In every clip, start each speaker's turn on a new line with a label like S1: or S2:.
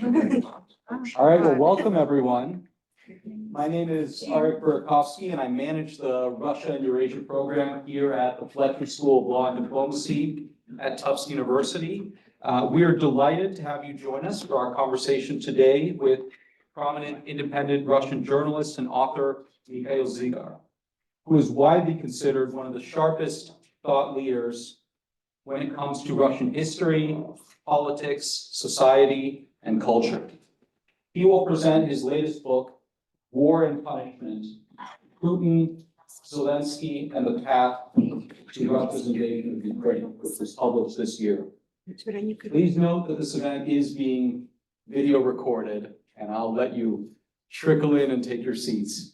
S1: All right, well, welcome everyone. My name is Arik Burakovsky and I manage the Russia and Eurasia Program here at the Fletcher School of Law and Diplomacy at Tufts University. We are delighted to have you join us for our conversation today with prominent independent Russian journalist and author Mikhail Zygar, who is widely considered one of the sharpest thought leaders when it comes to Russian history, politics, society, and culture. He will present his latest book, War and Punishment, Putin, Zelensky, and the Path to Russia's Invasion of Ukraine, which was published this year. Please note that this event is being video recorded, and I'll let you trickle in and take your seats.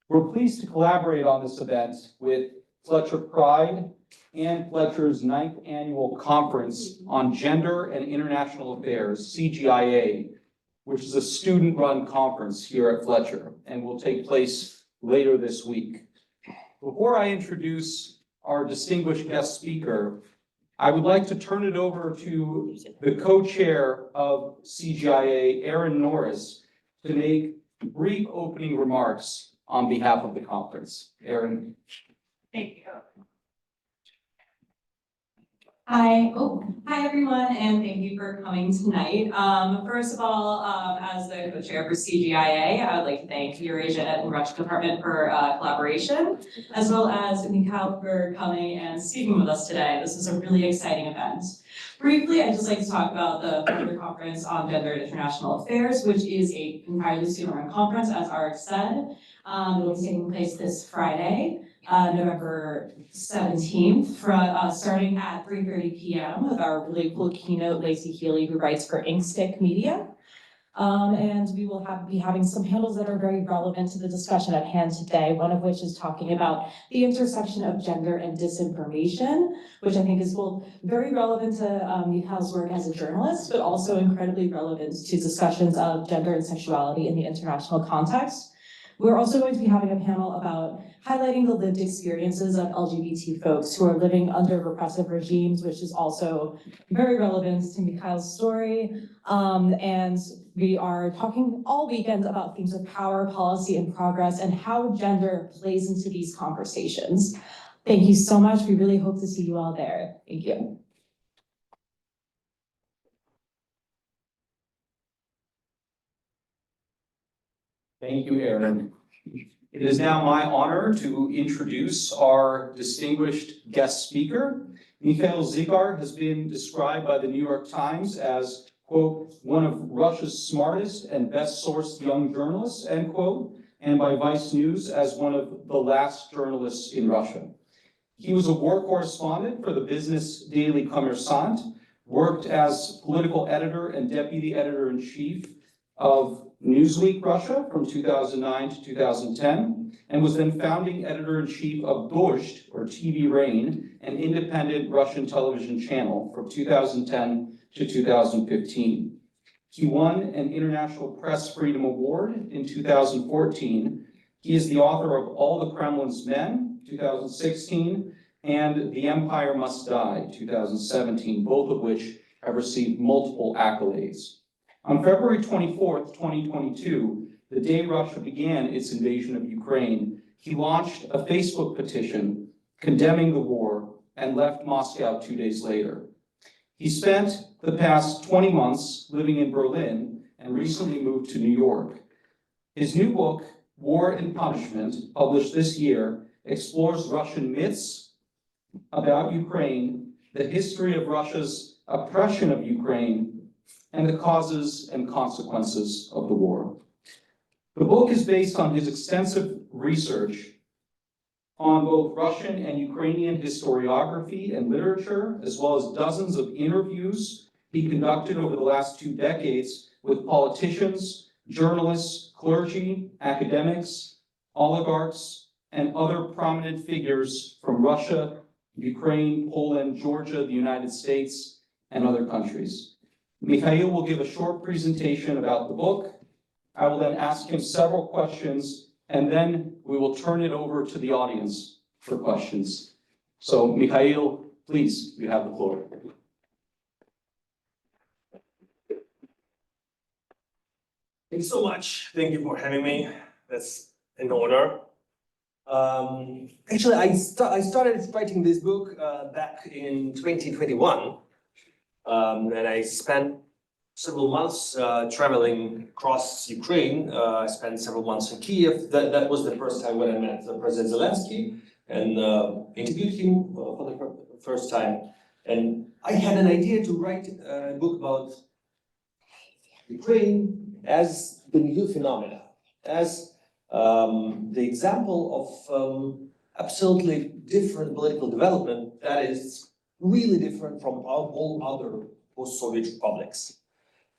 S1: We're pleased to collaborate on this event with Fletcher Pride and Fletcher's 9th Annual Conference on Gender and International Affairs, CGIA, which is a student-run conference here at Fletcher and will take place later this week. Before I introduce our distinguished guest speaker, I would like to turn it over to the co-chair of CGIA, Aaron Norris, to make brief opening remarks on behalf of the conference. Aaron.
S2: Thank you. Hi everyone, and thank you for coming tonight. First of all, as the co-chair for CGIA, I would like to thank Eurasia and Russia Department for collaboration, as well as Mikhail for coming and speaking with us today. This is a really exciting event. Briefly, I'd just like to talk about the Fletcher Conference on Gender and International Affairs, which is an entirely student-run conference, as Arik said. It will be taking place this Friday, November 17th, starting at 3:30 p.m. with our really cool keynote, Lacey Healy, who writes for Inkstick Media. And we will be having some panels that are very relevant to the discussion at hand today, one of which is talking about the intersection of gender and disinformation, which I think is both very relevant to Mikhail's work as a journalist, but also incredibly relevant to discussions of gender and sexuality in the international context. We're also going to be having a panel about highlighting the lived experiences of LGBT folks who are living under repressive regimes, which is also very relevant to Mikhail's story. And we are talking all weekend about themes of power, policy, and progress, and how gender plays into these conversations. Thank you so much. We really hope to see you all there. Thank you.
S1: Thank you, Aaron. It is now my honor to introduce our distinguished guest speaker. Mikhail Zygar has been described by the New York Times as, quote, one of Russia's smartest and best sourced young journalists, end quote, and by Vice News as one of the last journalists in Russia. He was a war correspondent for the business daily Kommersant, worked as political editor and deputy editor-in-chief of Newsweek Russia from 2009 to 2010, and was then founding editor-in-chief of Dozhd, or TV Rain, an independent Russian television channel from 2010 to 2015. He won an International Press Freedom Award in 2014. He is the author of All the Kremlin's Men, 2016, and The Empire Must Die, 2017, both of which have received multiple accolades. On February 24th, 2022, the day Russia began its invasion of Ukraine, he launched a Facebook petition condemning the war and left Moscow 2 days later. He spent the past 20 months living in Berlin and recently moved to New York. His new book, War and Punishment, published this year, explores Russian myths about Ukraine, the history of Russia's oppression of Ukraine, and the causes and consequences of the war. The book is based on his extensive research on both Russian and Ukrainian historiography and literature, as well as dozens of interviews he conducted over the last 2 decades with politicians, journalists, clergy, academics, oligarchs, and other prominent figures from Russia, Ukraine, Poland, Georgia, the United States, and other countries. Mikhail will give a short presentation about the book. I will then ask him several questions, and then we will turn it over to the audience for questions. So, Mikhail, please, you have the floor.
S3: Thank you so much. Thank you for having me. That's an honor. Actually, I started writing this book back in 2021, and I spent several months traveling across Ukraine. I spent several months in Kiev. That was the first time when I met President Zelensky and interviewed him for the first time. And I had an idea to write a book about Ukraine as the new phenomena, as the example of absolutely different political development that is really different from all other post-Soviet republics.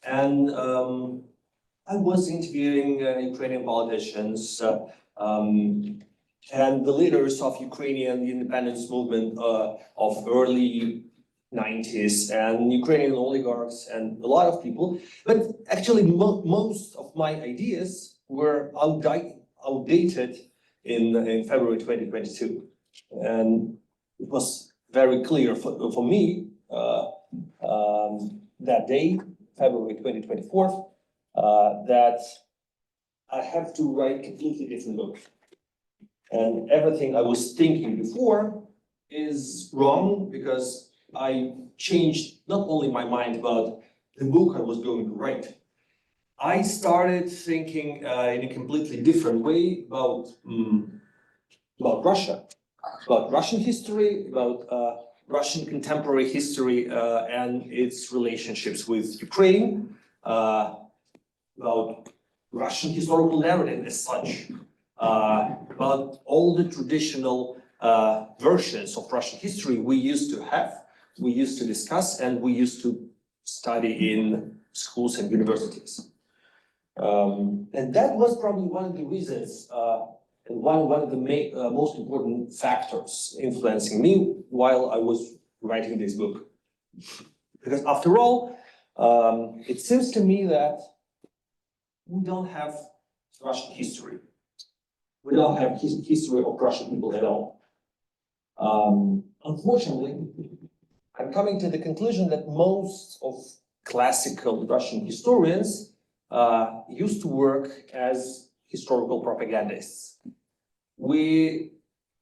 S3: And I was interviewing Ukrainian politicians and the leaders of Ukrainian independence movement of early 90s and Ukrainian oligarchs and a lot of people. But actually most of my ideas were outdated in February 2022. And it was very clear for me that day, February 2024, that I have to write a completely different book. And everything I was thinking before is wrong because I changed not only my mind about the book I was going to write. I started thinking in a completely different way about Russia, about Russian history, about Russian contemporary history and its relationships with Ukraine, about Russian historical narrative as such, about all the traditional versions of Russian history we used to have, we used to discuss, and we used to study in schools and universities. And that was probably one of the reasons and one of the most important factors influencing me while I was writing this book. Because after all, it seems to me that we don't have Russian history. We don't have history of Russian people at all. Unfortunately, I'm coming to the conclusion that most of classical Russian historians used to work as historical propagandists. We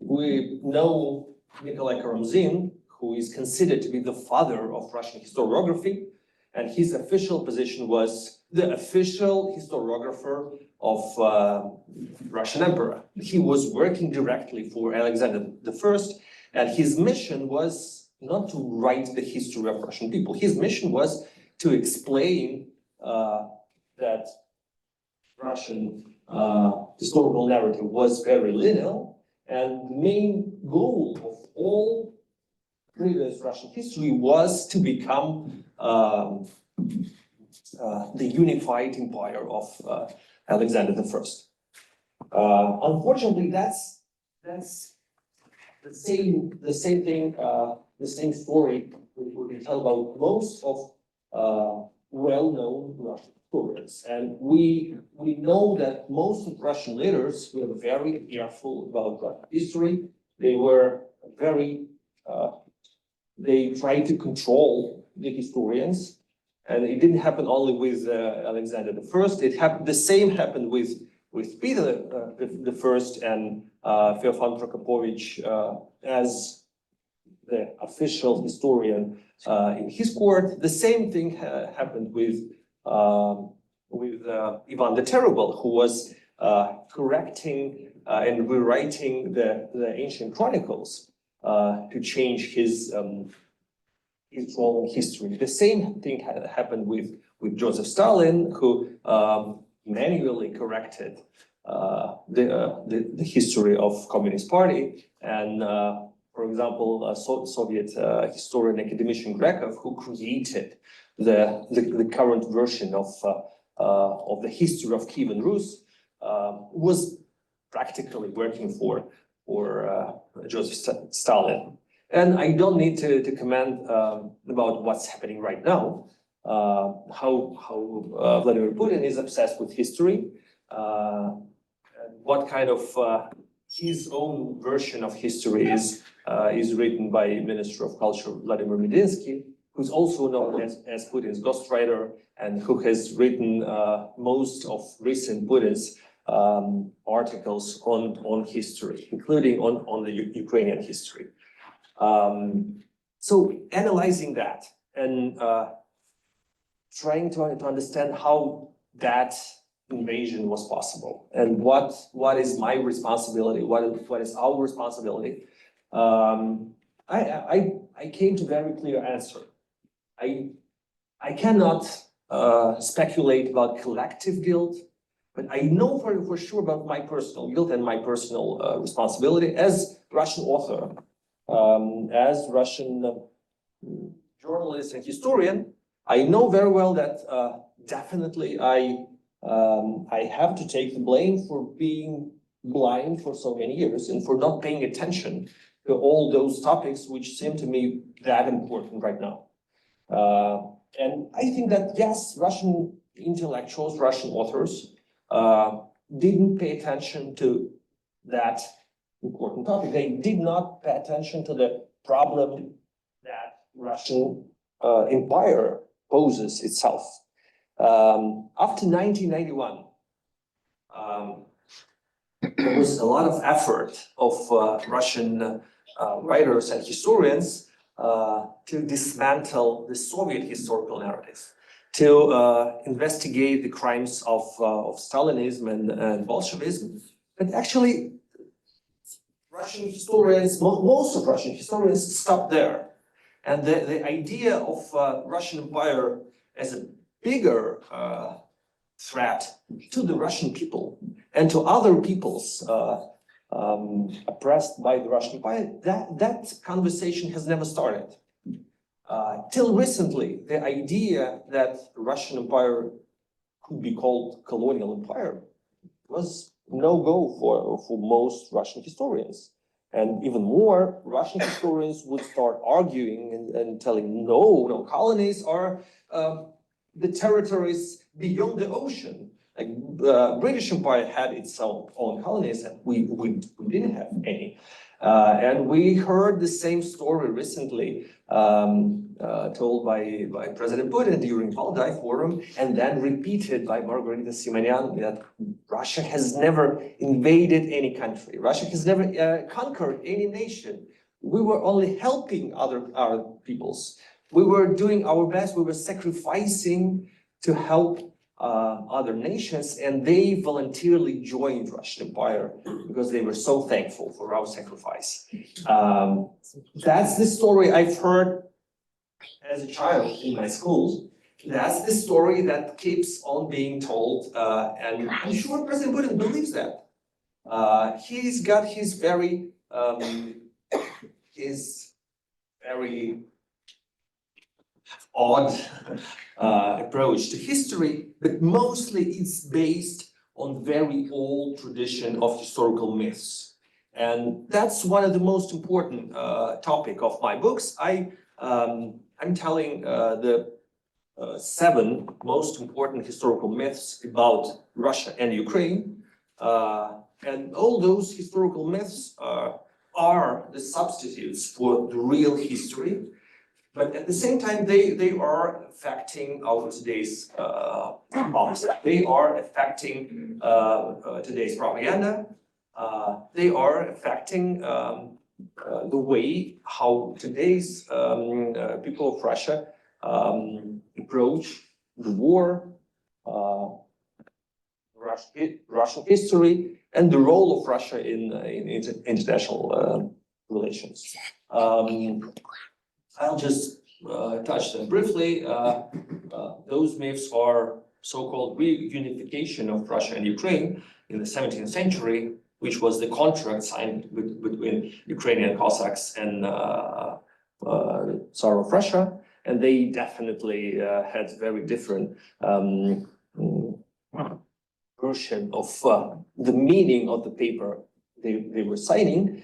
S3: know Mikhail Zygar, who is considered to be the father of Russian historiography, and his official position was the official historiographer of Russian emperor. He was working directly for Alexander I, and his mission was not to write the history of Russian people. His mission was to explain that Russian historical narrative was very lineal, and the main goal of all previous Russian history was to become the unified empire of Alexander I. Unfortunately, that's the same thing, the same story we can tell about most of well-known Russian historians. And we know that most of Russian leaders were very careful about Russian history. They were very, they tried to control the historians. And it didn't happen only with Alexander I. It happened. The same happened with Peter I and Feofan Prokopovich as the official historian in his court. The same thing happened with Ivan the Terrible, who was correcting and rewriting the ancient chronicles to change his wrong history. The same thing happened with Joseph Stalin, who manually corrected the history of Communist Party. And for example, Soviet historian academician Grekov, who created the current version of the history of Kievan Rus, was practically working for Joseph Stalin. And I don't need to comment about what's happening right now, how Vladimir Putin is obsessed with history, what kind of his own version of history is written by Minister of Culture Vladimir Medinsky, who's also known as Putin's ghostwriter and who has written most of recent Putin's articles on history, including on the Ukrainian history. So analyzing that and trying to understand how that invasion was possible and what is my responsibility, what is our responsibility, I came to very clear answer. I cannot speculate about collective guilt, but I know for sure about my personal guilt and my personal responsibility as Russian author, as Russian journalist and historian. I know very well that definitely I have to take the blame for being blind for so many years and for not paying attention to all those topics which seem to me that important right now. And I think that, yes, Russian intellectuals, Russian authors didn't pay attention to that important topic. They did not pay attention to the problem that Russian empire poses itself. After 1991, there was a lot of effort of Russian writers and historians to dismantle the Soviet historical narrative, to investigate the crimes of Stalinism and Bolshevism. But actually, Russian historians, most of Russian historians stopped there. And the idea of Russian Empire as a bigger threat to the Russian people and to other peoples oppressed by the Russian Empire, that conversation has never started. Till recently, the idea that the Russian Empire could be called colonial empire was no-go for most Russian historians. And even more, Russian historians would start arguing and telling, no, colonies are the territories beyond the ocean. Like British Empire had its own colonies, and we didn't have any. And we heard the same story recently told by President Putin during Valdai Forum, and then repeated by Margarita Simonyan, that Russia has never invaded any country. Russia has never conquered any nation. We were only helping our peoples. We were doing our best. We were sacrificing to help other nations, and they voluntarily joined Russian Empire because they were so thankful for our sacrifice. That's the story I've heard as a child in my school. That's the story that keeps on being told, and I'm sure President Putin believes that. He's got his very odd approach to history, but mostly it's based on very old tradition of historical myths. And that's one of the most important topic of my books. I'm telling the 7 most important historical myths about Russia and Ukraine. And all those historical myths are the substitutes for the real history. But at the same time, they are affecting our today's policy. They are affecting today's propaganda. They are affecting the way how today's people of Russia approach the war, Russian history, and the role of Russia in international relations. I'll just touch them briefly. Those myths are so-called reunification of Russia and Ukraine in the 17th century, which was the contract signed between Ukrainian Cossacks and Tsar of Russia. And they definitely had very different version of the meaning of the paper they were signing.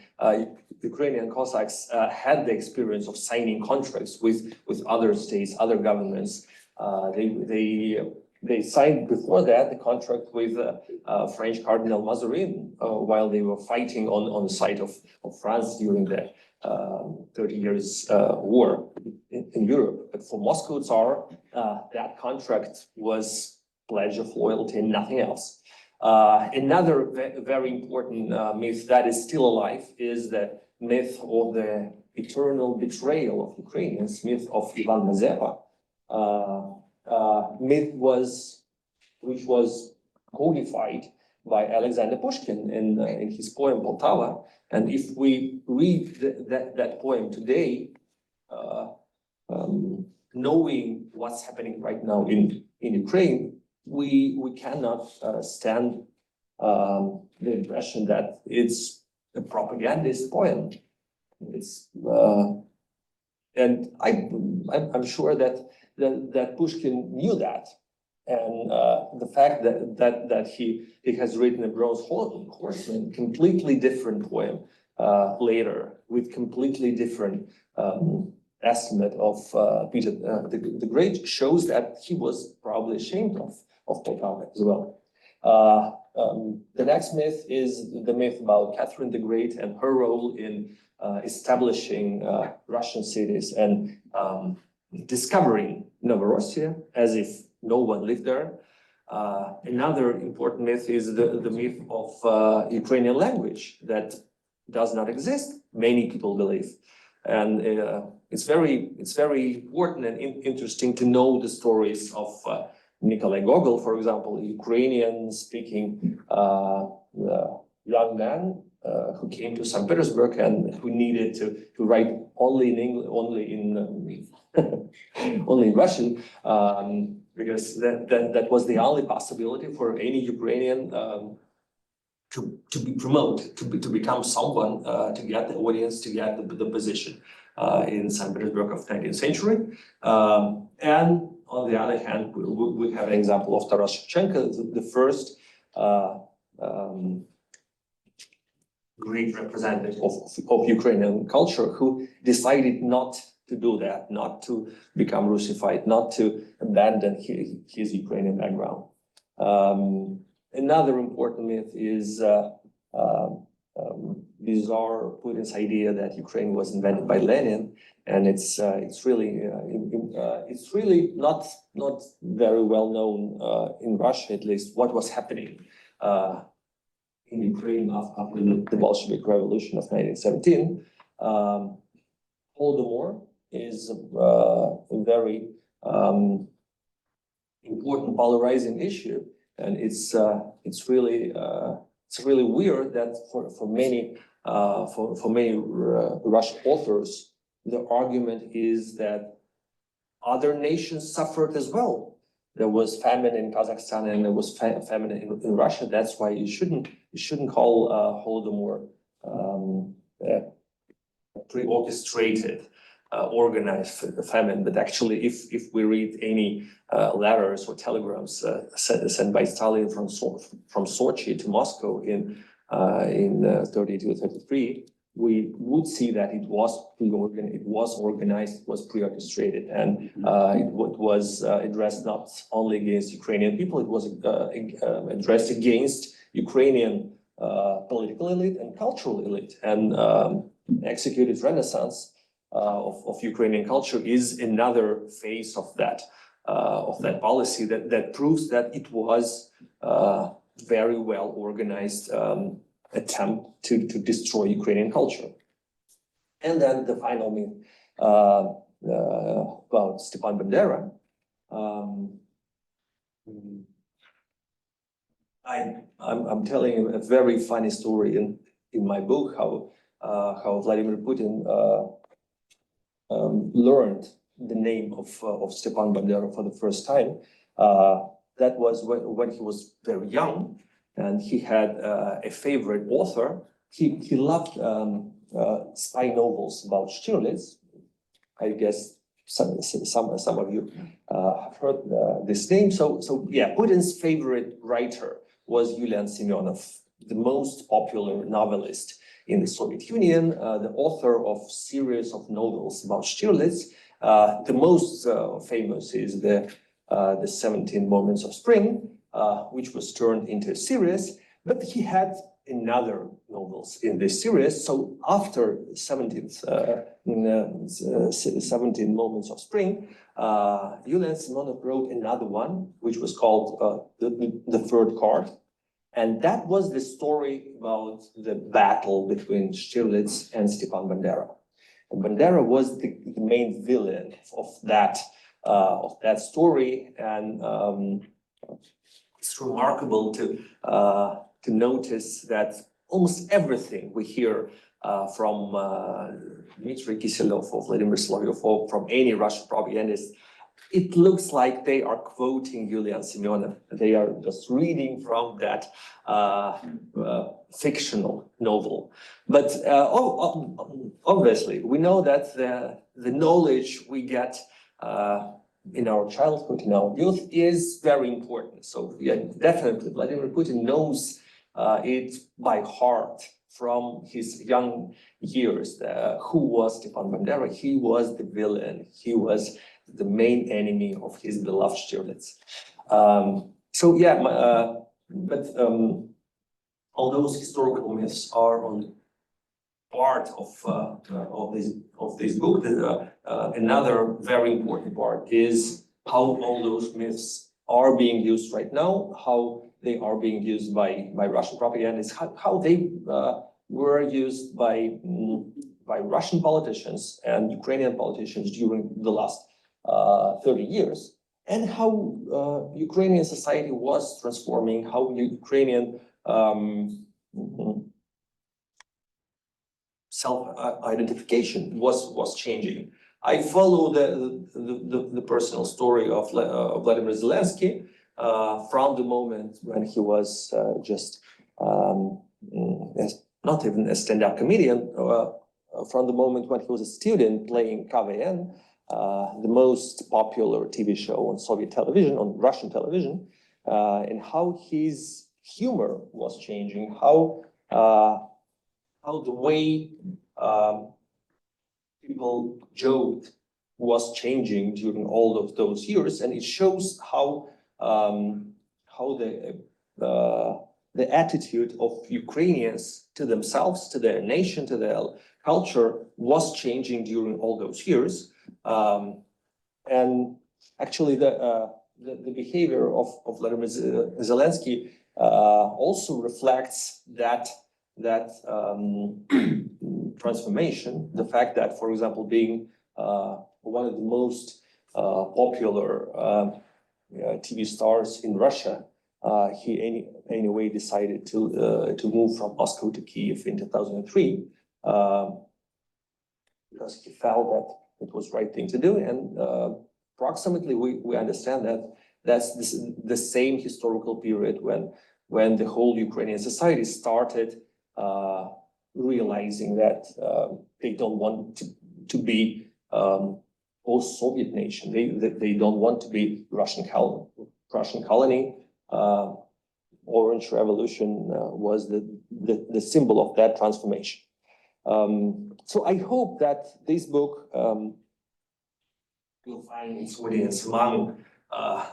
S3: Ukrainian Cossacks had the experience of signing contracts with other states, other governments. They signed before that the contract with French Cardinal Mazarin while they were fighting on the side of France during the 30 years war in Europe. But for Moscow Tsar, that contract was pledge of loyalty and nothing else. Another very important myth that is still alive is the myth of the eternal betrayal of Ukrainians, myth of Ivan Mazepa. Myth which was codified by Alexander Pushkin in his poem Poltava. And if we read that poem today, knowing what's happening right now in Ukraine, we cannot stand the impression that it's a propagandist poem. It's and I'm sure that Pushkin knew that, and the fact that he has written a Bronze Horseman, completely different poem later with completely different estimate of Peter the Great, shows that he was probably ashamed of Poltava as well. The next myth is the myth about Catherine the Great and her role in establishing Russian cities and discovering Novorossiya as if no one lived there. Another important myth is the myth of Ukrainian language that does not exist, many people believe. And it's very important and interesting to know the stories of Nikolai Gogol, for example, a Ukrainian speaking young man who came to St. Petersburg and who needed to write only in English, only in Russian, because that was the only possibility for any Ukrainian to be promoted, to become someone, to get the audience, to get the position in St. Petersburg of 19th century. And on the other hand, we have an example of Taras Shevchenko, the first great representative of Ukrainian culture, who decided not to do that, not to become Russified, not to abandon his Ukrainian background. Another important myth is bizarre Putin's idea that Ukraine was invented by Lenin, and it's really not very well known in Russia, at least, what was happening in Ukraine after the Bolshevik Revolution of 1917. Holodomor is a very important polarizing issue, and it's really weird that for many Russian authors, the argument is that other nations suffered as well. There was famine in Kazakhstan and there was famine in Russia. That's why you shouldn't call Holodomor pre-orchestrated, organized famine. But actually, if we read any letters or telegrams sent by Stalin from Sochi to Moscow in 32-33, we would see that it was organized, it was pre-orchestrated, and it was addressed not only against Ukrainian people, it was addressed against Ukrainian political elite and cultural elite. And executed renaissance of Ukrainian culture is another phase of that policy that proves that it was very well organized attempt to destroy Ukrainian culture. And then the final myth about Stepan Bandera. I'm telling a very funny story in my book how Vladimir Putin learned the name of Stepan Bandera for the first time. That was when he was very young. And he had a favorite author. He loved spy novels about Stirlitz. I guess some of you have heard this name. So yeah, Putin's favorite writer was Yulian Semyonov, the most popular novelist in the Soviet Union, the author of series of novels about Stirlitz. The most famous is the 17 Moments of Spring, which was turned into a series, but he had another novels in this series. So after 17 Moments of Spring, Yulian Simonov wrote another one, which was called the Third Card. And that was the story about the battle between Stirlitz and Stepan Bandera. And Bandera was the main villain of that story, and it's remarkable to notice that almost everything we hear from Dmitry Kiselov or Vladimir Solovyov or from any Russian propagandist, it looks like they are quoting Yulian Simonov. They are just reading from that fictional novel. But obviously, we know that the knowledge we get in our childhood, in our youth, is very important. So yeah, definitely, Vladimir Putin knows it by heart from his young years. Who was Stepan Bandera? He was the villain. He was the main enemy of his beloved Stirlitz. So yeah, but all those historical myths are on part of this book. Another very important part is how all those myths are being used right now, how they are being used by Russian propagandists, how they were used by Russian politicians and Ukrainian politicians during the last 30 years, and how Ukrainian society was transforming, how Ukrainian self-identification was changing. I follow the personal story of Vladimir Zelensky from the moment when he was just not even a stand-up comedian, from the moment when he was a student playing KVN, the most popular TV show on Soviet television, on Russian television, and how his humor was changing, how the way people joked was changing during all of those years, and it shows how the attitude of Ukrainians to themselves, to their nation, to their culture was changing during all those years. And actually, the behavior of Vladimir Zelensky also reflects that transformation. The fact that, for example, being one of the most popular TV stars in Russia, he anyway decided to move from Moscow to Kiev in 2003 because he felt that it was the right thing to do. And approximately, we understand that that's the same historical period when the whole Ukrainian society started realizing that they don't want to be post-Soviet nation. They don't want to be Russian colony. Orange Revolution was the symbol of that transformation. So I hope that this book will find its audience among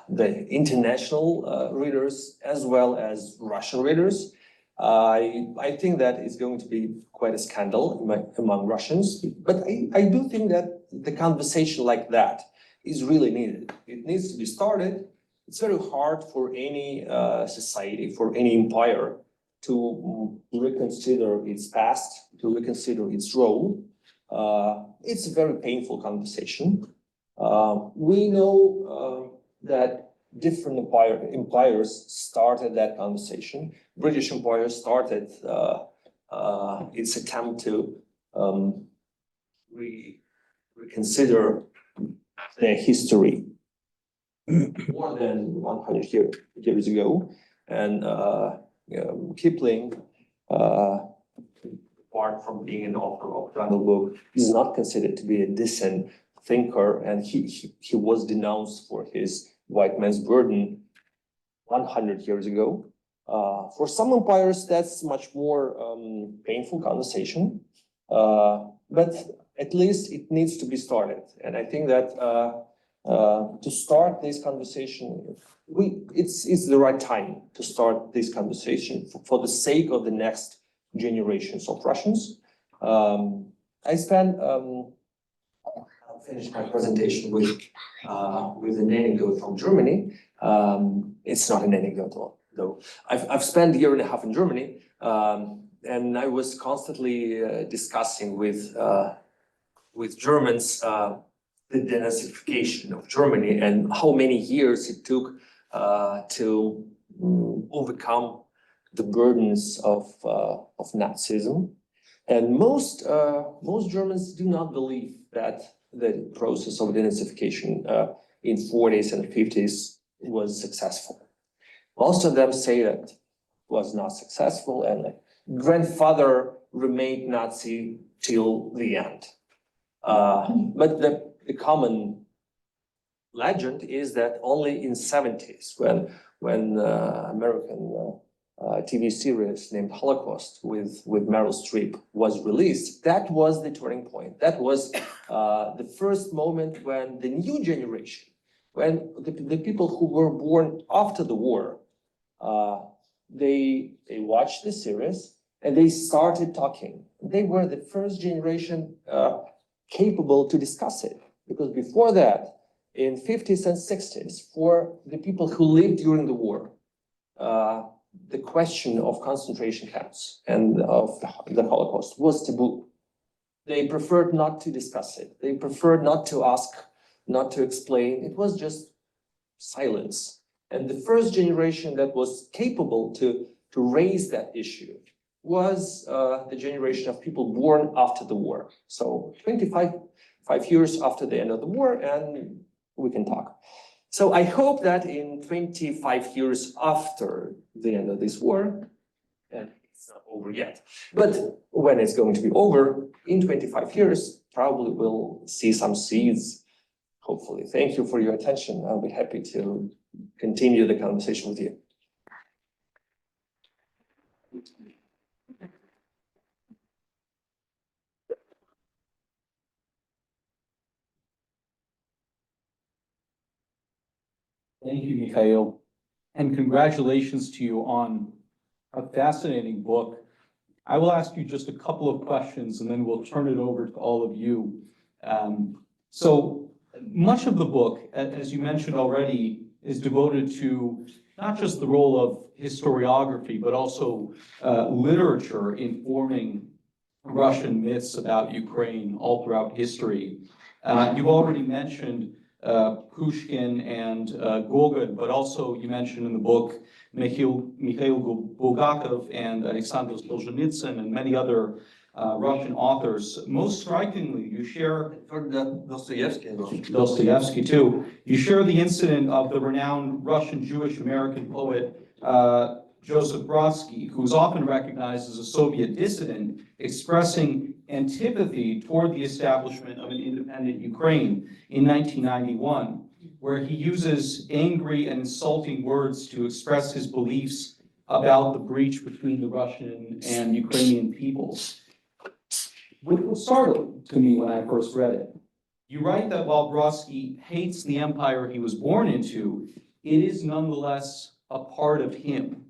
S3: the international readers as well as Russian readers. I think that it's going to be quite a scandal among Russians, but I do think that the conversation like that is really needed. It needs to be started. It's very hard for any society, for any empire to reconsider its past, to reconsider its role. It's a very painful conversation. We know that different empires started that conversation. British Empire started its attempt to reconsider their history more than 100 years ago. And Kipling, apart from being an author of Jungle Book, is not considered to be a decent thinker, and he was denounced for his white man's burden 100 years ago. For some empires, that's much more painful conversation, but at least it needs to be started. And I think that to start this conversation. It's the right time to start this conversation for the sake of the next generations of Russians. I'll finish my presentation with an anecdote from Germany. It's not an anecdote though. I've spent a year and a half in Germany, and I was constantly discussing with Germans the denazification of Germany and how many years it took to overcome the burdens of Nazism. And most Germans do not believe that the process of denazification in 40s and 50s was successful. Most of them say that it was not successful, and grandfather remained Nazi till the end. But the common legend is that only in 70s, when American TV series named Holocaust with Meryl Streep was released, that was the turning point. That was the first moment when the new generation, when the people who were born after the war, they watched the series and they started talking. They were the first generation capable to discuss it, because before that, in 50s and 60s, for the people who lived during the war, the question of concentration camps and of the Holocaust was taboo. They preferred not to discuss it. They preferred not to ask, not to explain. It was just silence. And the first generation that was capable to raise that issue was the generation of people born after the war. So 25 years after the end of the war, and we can talk. So I hope that in 25 years after the end of this war, and it's not over yet, but when it's going to be over, in 25 years, probably we'll see some seeds, hopefully. Thank you for your attention. I'll be happy to continue the conversation with you.
S1: Thank you, Mikhail, and congratulations to you on a fascinating book. I will ask you just a couple of questions and then we'll turn it over to all of you. So much of the book, as you mentioned already, is devoted to not just the role of historiography, but also literature informing Russian myths about Ukraine all throughout history. You've already mentioned Pushkin and Gogol, but also you mentioned in the book Mikhail Bulgakov and Alexander Solzhenitsyn and many other Russian authors. Most strikingly, you share Dostoevsky too. You share the incident of the renowned Russian Jewish American poet Joseph Brodsky, who's often recognized as a Soviet dissident, expressing antipathy toward the establishment of an independent Ukraine in 1991, where he uses angry and insulting words to express his beliefs about the breach between the Russian and Ukrainian peoples. Which was startling to me when I first read it. You write that while Brodsky hates the empire he was born into, it is nonetheless a part of him.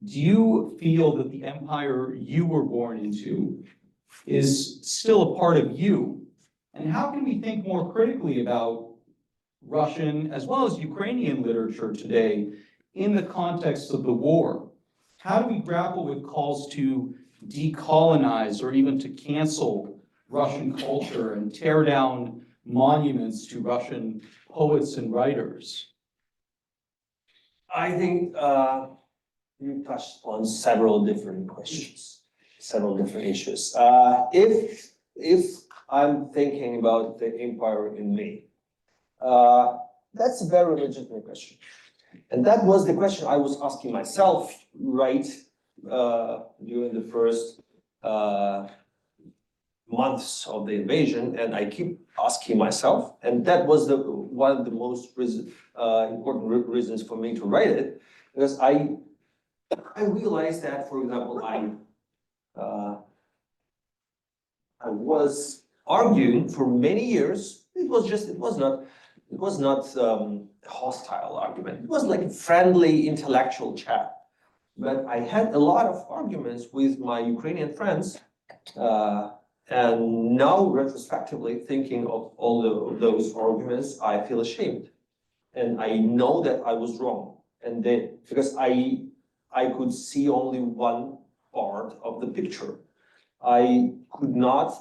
S1: Do you feel that the empire you were born into is still a part of you? And how can we think more critically about Russian as well as Ukrainian literature today in the context of the war? How do we grapple with calls to decolonize or even to cancel Russian culture and tear down monuments to Russian poets and writers?
S3: I think you touched on several different questions, several different issues. If I'm thinking about the empire in me, that's a very legitimate question. And that was the question I was asking myself, right, during the first months of the invasion, and I keep asking myself, and that was one of the most important reasons for me to write it, because I realized that, for example, I was arguing for many years. It was it was not a hostile argument. It was like a friendly intellectual chat. But I had a lot of arguments with my Ukrainian friends, and now retrospectively thinking of all those arguments, I feel ashamed. And I know that I was wrong. And then, because I could see only one part of the picture. I could not,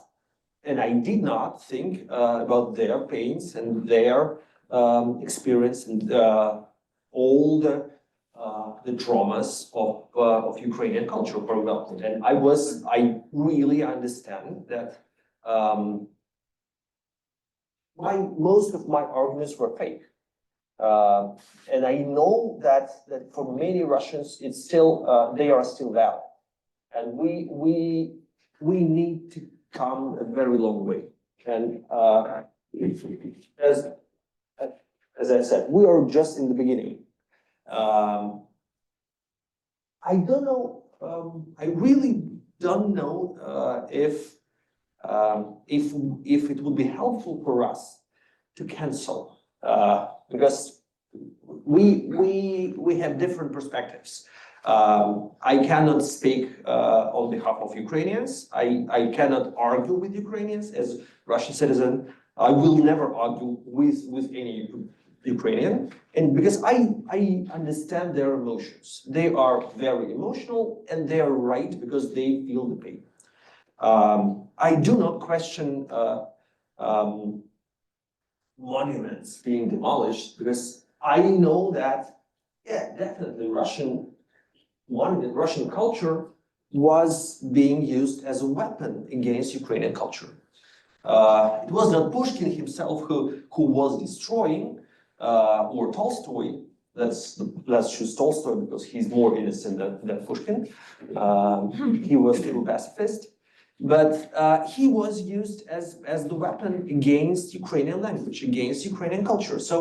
S3: and I did not think about their pains and their experience and all the traumas of Ukrainian culture, for example. And I really understand that most of my arguments were fake. And I know that for many Russians, it's still they are still valid, and we need to come a very long way. And as I said, we are just in the beginning. I don't know. I really don't know if it would be helpful for us to cancel. Because we have different perspectives. I cannot speak on behalf of Ukrainians. I cannot argue with Ukrainians as Russian citizen. I will never argue with any Ukrainian, and because I understand their emotions. They are very emotional, and they are right because they feel the pain. I do not question monuments being demolished, because I know that, yeah, definitely Russian culture was being used as a weapon against Ukrainian culture. It was not Pushkin himself who was destroying, or Tolstoy. Let's choose Tolstoy because he's more innocent than Pushkin. He was still a pacifist. But he was used as the weapon against Ukrainian language, against Ukrainian culture. So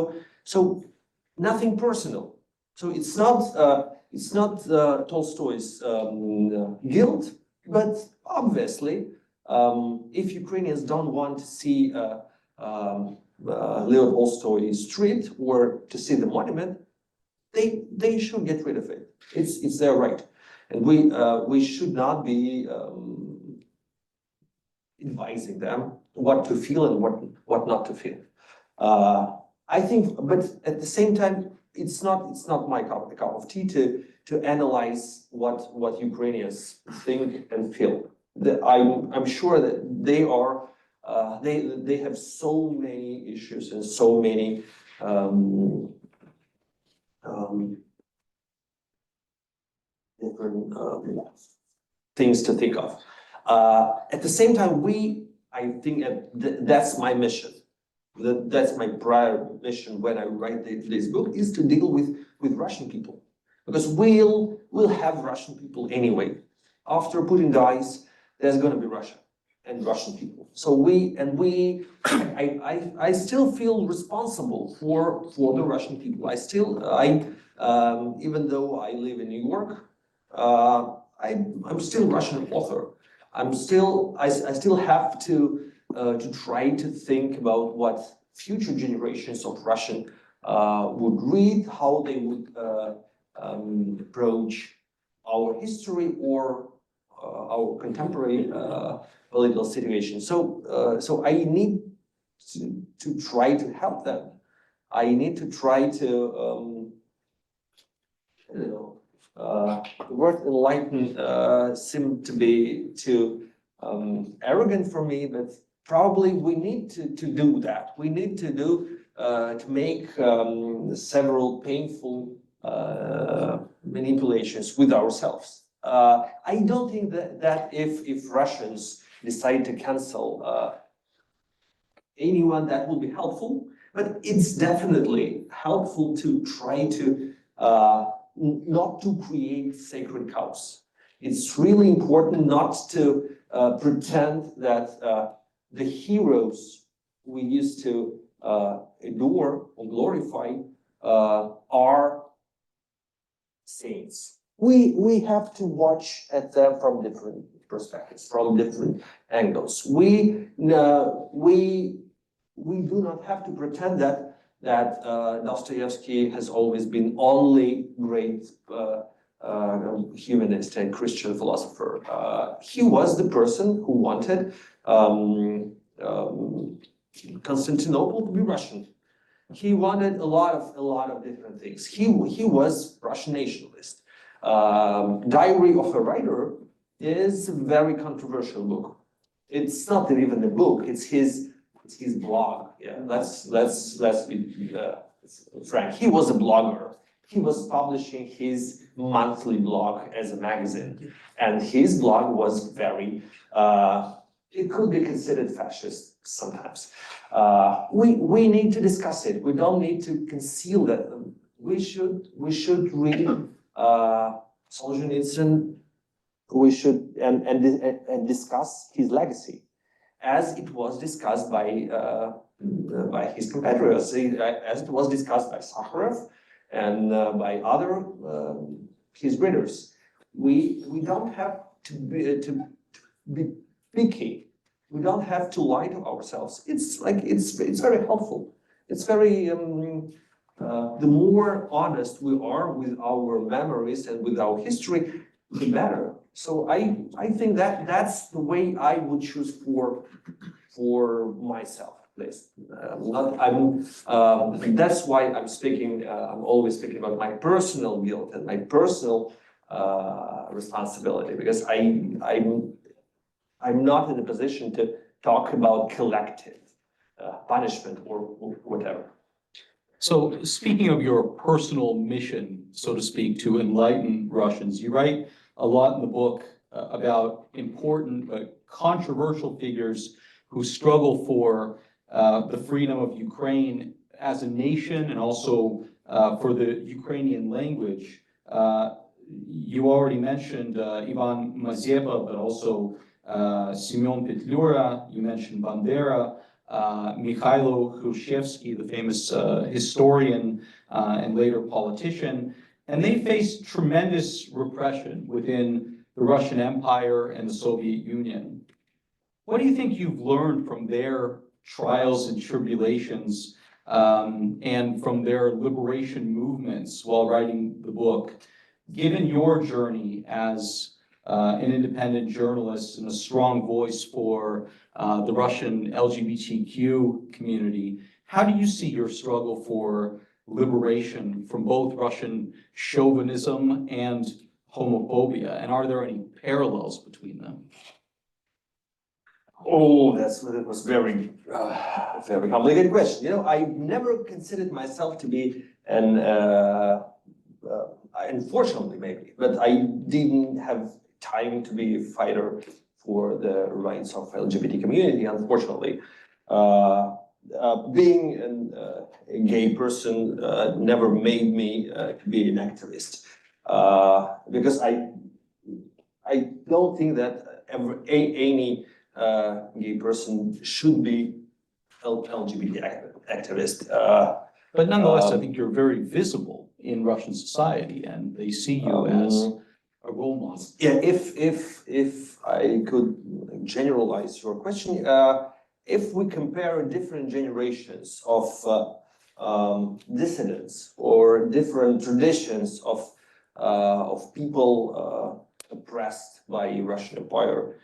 S3: nothing personal. So it's not Tolstoy's guilt, but obviously, if Ukrainians don't want to see Leo Tolstoy street or to see the monument, they should get rid of it. It's their right, and we should not be advising them what to feel and what not to feel. I think, but at the same time, it's not my cup of tea to analyze what Ukrainians think and feel. I'm sure that they have so many issues and so many different things to think of. At the same time, I think that's my mission. That's my prior mission when I write this book, is to deal with Russian people, because we'll have Russian people anyway. After Putin dies, there's going to be Russia and Russian people. So I still feel responsible for the Russian people. Even though I live in New York, I'm still Russian author. I still have to try to think about what future generations of Russian would read, how they would approach our history or our contemporary political situation. So I need to try to help them. I need to try to the word enlighten seemed to be too arrogant for me, but probably we need to do that. We need to to make several painful manipulations with ourselves. I don't think that if Russians decide to cancel anyone, that will be helpful, but it's definitely helpful to try to not to create sacred cows. It's really important not to pretend that the heroes we used to adore or glorify are saints. We have to watch at them from different perspectives, from different angles. We do not have to pretend that that Dostoevsky has always been only great humanist and Christian philosopher. He was the person who wanted Constantinople to be Russian. He wanted a lot of different things. He was Russian nationalist. Diary of a Writer is a very controversial book. It's not even a book. It's his blog. Yeah, let's be frank. He was a blogger. He was publishing his monthly blog as a magazine, and his blog was very. It could be considered fascist sometimes. We need to discuss it. We don't need to conceal that. We should read Solzhenitsyn. We should and discuss his legacy, as it was discussed by his compatriots, as it was discussed by Sakharov and by other his readers. We don't have to be picky. We don't have to lie to ourselves. It's very helpful. It's very the more honest we are with our memories and with our history, the better. So I think that's the way I would choose for myself. Please, that's why I'm speaking. I'm always speaking about my personal guilt and my personal responsibility, because I'm not in a position to talk about collective punishment or whatever.
S1: So speaking of your personal mission, so to speak, to enlighten Russians, you write a lot in the book about important but controversial figures who struggle for the freedom of Ukraine as a nation and also for the Ukrainian language. You already mentioned Ivan Mazepa, but also Semyon Petlura, you mentioned Bandera, Mikhail Hrushevsky, the famous historian and later politician, and they faced tremendous repression within the Russian Empire and the Soviet Union. What do you think you've learned from their trials and tribulations and from their liberation movements while writing the book, given your journey as an independent journalist and a strong voice for the Russian LGBTQ community? How do you see your struggle for liberation from both Russian chauvinism and homophobia? And are there any parallels between them?
S3: Oh, that was very complicated question. You know, I never considered myself to be an, unfortunately maybe, but I didn't have time to be a fighter for the rights of LGBT community, unfortunately. Being a gay person never made me to be an activist, because I don't think that any gay person should be LGBT activist.
S1: But nonetheless, I think you're very visible in Russian society, and they see you as a role model.
S3: Yeah, if I could generalize your question, if we compare different generations of dissidents or different traditions of people oppressed by Russian Empire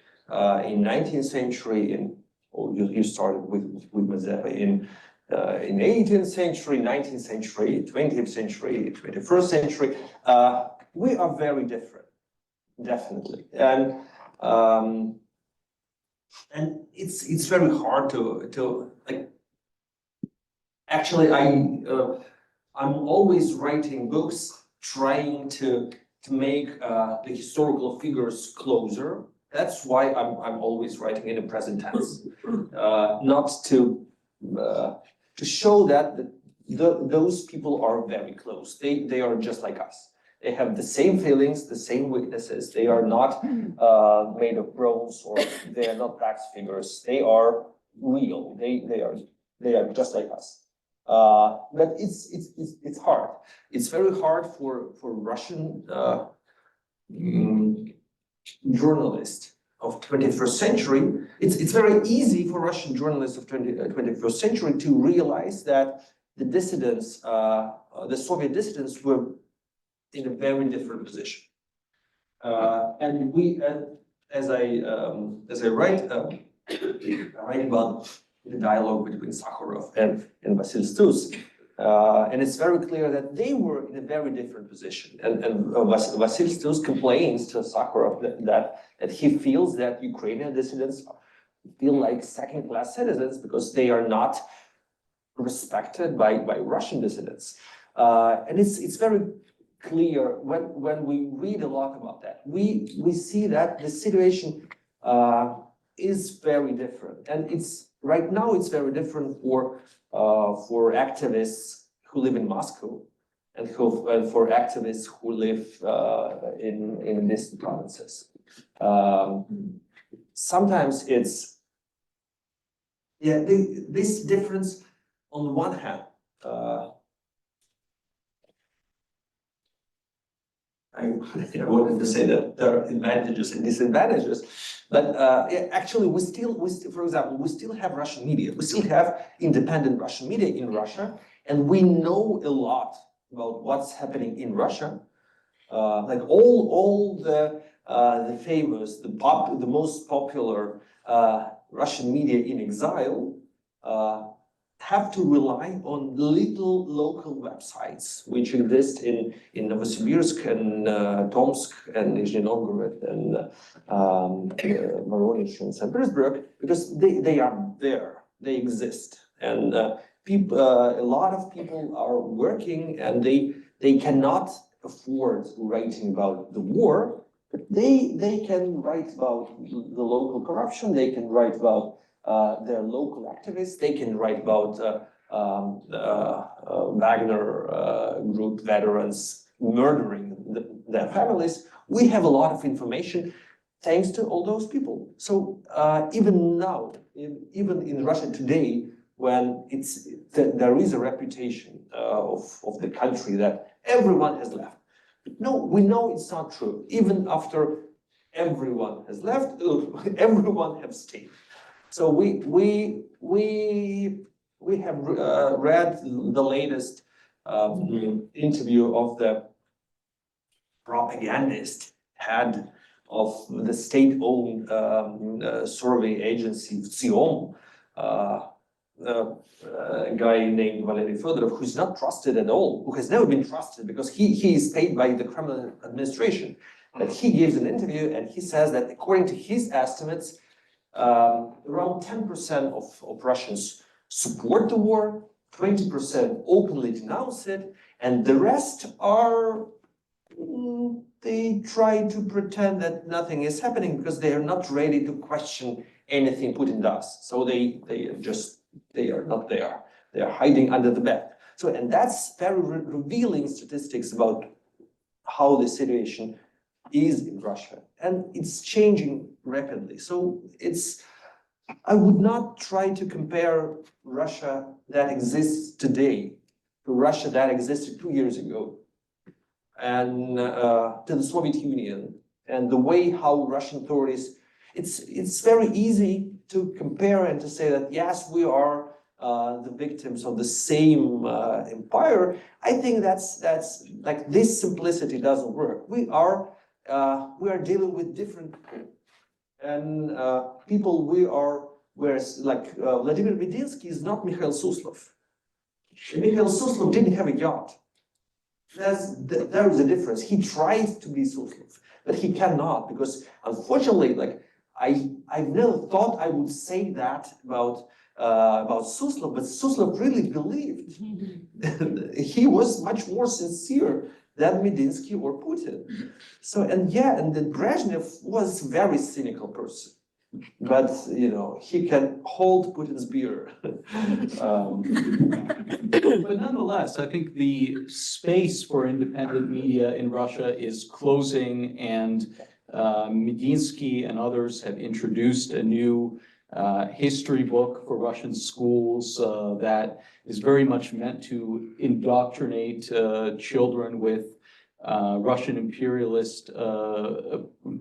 S3: in 19th century, you started with Mazepa in 18th century, 19th century, 20th century, 21st century, we are very different, definitely, and it's very hard to like. Actually, I'm always writing books trying to make the historical figures closer. That's why I'm always writing in the present tense, not to show that those people are very close. They are just like us. They have the same feelings, the same weaknesses. They are not made of bronze, or they are not wax figures. They are real. They are just like us. But it's hard. It's very hard for Russian journalists of 21st century. It's very easy for Russian journalists of 21st century to realize that the dissidents, the Soviet dissidents were in a very different position. And we, as I write, I write about the dialogue between Sakharov and Vasil Stus. And it's very clear that they were in a very different position. And Vasil Stus complains to Sakharov that he feels that Ukrainian dissidents feel like second-class citizens because they are not respected by Russian dissidents. And it's very clear when we read a lot about that. We see that the situation is very different. And right now it's very different for activists who live in Moscow and for activists who live in distant provinces. Sometimes it's, yeah, this difference on one hand, I wanted to say that there are advantages and disadvantages, but yeah, actually we still, for example, we still have Russian media. We still have independent Russian media in Russia, and we know a lot about what's happening in Russia. Like all the famous, the most popular Russian media in exile have to rely on little local websites which exist in Novosibirsk and Tomsk and Nizhny Novgorod and Voronezh and St. Petersburg, because they are there, they exist, and people, a lot of people are working and they cannot afford writing about the war, but they can write about the local corruption, they can write about their local activists, they can write about Wagner group veterans murdering their families. We have a lot of information thanks to all those people. So even now, even in Russia today, when there is a reputation of the country that everyone has left. No, we know it's not true. Even after everyone has left, everyone has stayed. So we have read the latest interview of the propagandist head of the state-owned survey agency, Tsiom, a guy named Valery Fedorov, who's not trusted at all, who has never been trusted because he is paid by the Kremlin administration. But he gives an interview and he says that according to his estimates, around 10% of Russians support the war, 20% openly denounce it, and the rest are, they try to pretend that nothing is happening because they are not ready to question anything Putin does. So they are not there. They are hiding under the bed. So, and that's very revealing statistics about how the situation is in Russia, and it's changing rapidly. So I would not try to compare Russia that exists today to Russia that existed 2 years ago, and to the Soviet Union, and the way how Russian authorities, it's very easy to compare and to say that, yes, we are the victims of the same empire. I think that's like, this simplicity doesn't work. We are dealing with different people, and people whereas like Vladimir Medinsky is not Mikhail Suslov. Mikhail Suslov didn't have a yacht. There is a difference. He tried to be Suslov, but he cannot, because unfortunately, like I've never thought I would say that about Suslov, but Suslov really believed. He was much more sincere than Medinsky or Putin. So, and then Brezhnev was a very cynical person, but you know, he can hold Putin's beer.
S1: But nonetheless, I think the space for independent media in Russia is closing, and Medinsky and others have introduced a new history book for Russian schools that is very much meant to indoctrinate children with Russian imperialist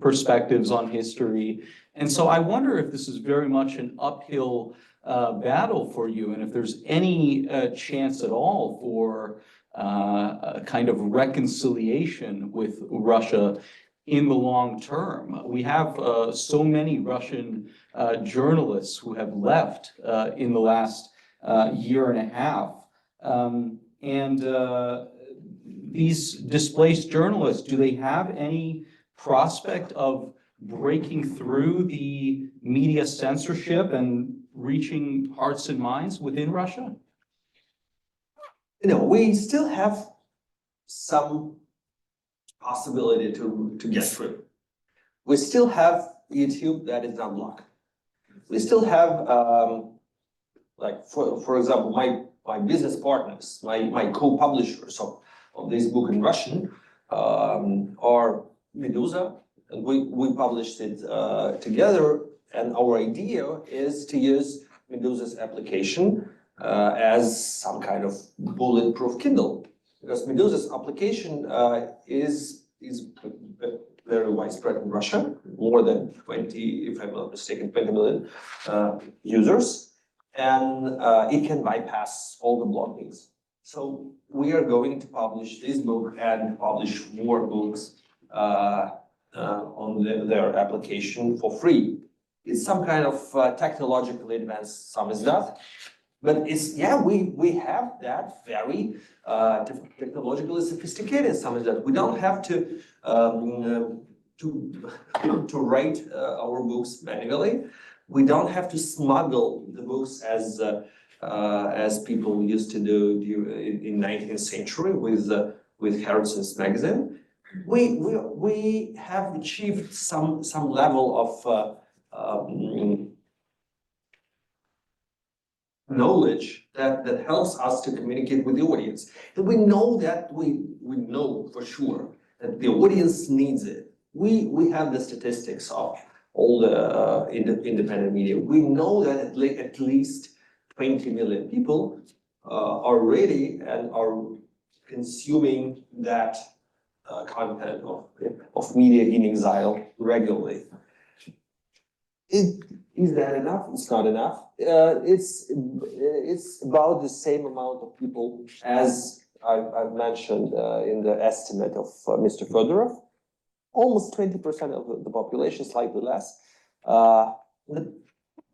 S1: perspectives on history. And so I wonder if this is very much an uphill battle for you, and if there's any chance at all for a kind of reconciliation with Russia in the long term. We have so many Russian journalists who have left in the last year and a half. These displaced journalists, do they have any prospect of breaking through the media censorship and reaching hearts and minds within Russia?
S3: You know, we still have some possibility to get through. We still have YouTube that is not blocked. We still have, like, for example, my business partners, my co-publishers of this book in Russian are Medusa, and we published it together. And our idea is to use Medusa's application as some kind of bulletproof Kindle, because Medusa's application is very widespread in Russia, more than 20, if I'm not mistaken, 20 million users, and it can bypass all the blockings. So we are going to publish this book and publish more books on their application for free. It's some kind of technologically advanced, some is not, but it's, yeah, we have that very technologically sophisticated, some is that. We don't have to write our books manually. We don't have to smuggle the books as people used to do in 19th century with Harrison's magazine. We have achieved some level of knowledge that helps us to communicate with the audience. And we know that we know for sure that the audience needs it. We have the statistics of all the independent media. We know that at least 20 million people are ready and are consuming that content of media in exile regularly. Is that enough? It's not enough. It's about the same amount of people as I've mentioned in the estimate of Mr. Fedorov. Almost 20% of the population, slightly less. But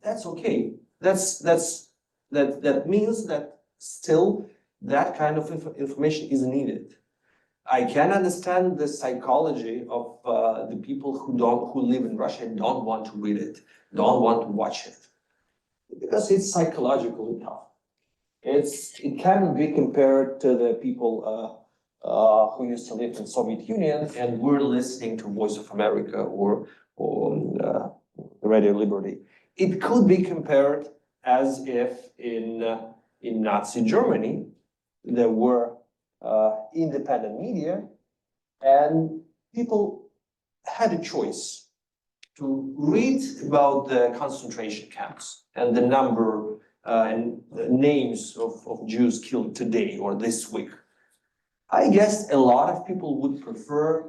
S3: that's okay. That means that still that kind of information is needed. I can understand the psychology of the people who live in Russia and don't want to read it, don't want to watch it, because it's psychologically tough. It can be compared to the people who used to live in Soviet Union and were listening to Voice of America or Radio Liberty. It could be compared as if in Nazi Germany there were independent media, and people had a choice to read about the concentration camps and the number and the names of Jews killed today or this week. I guess a lot of people would prefer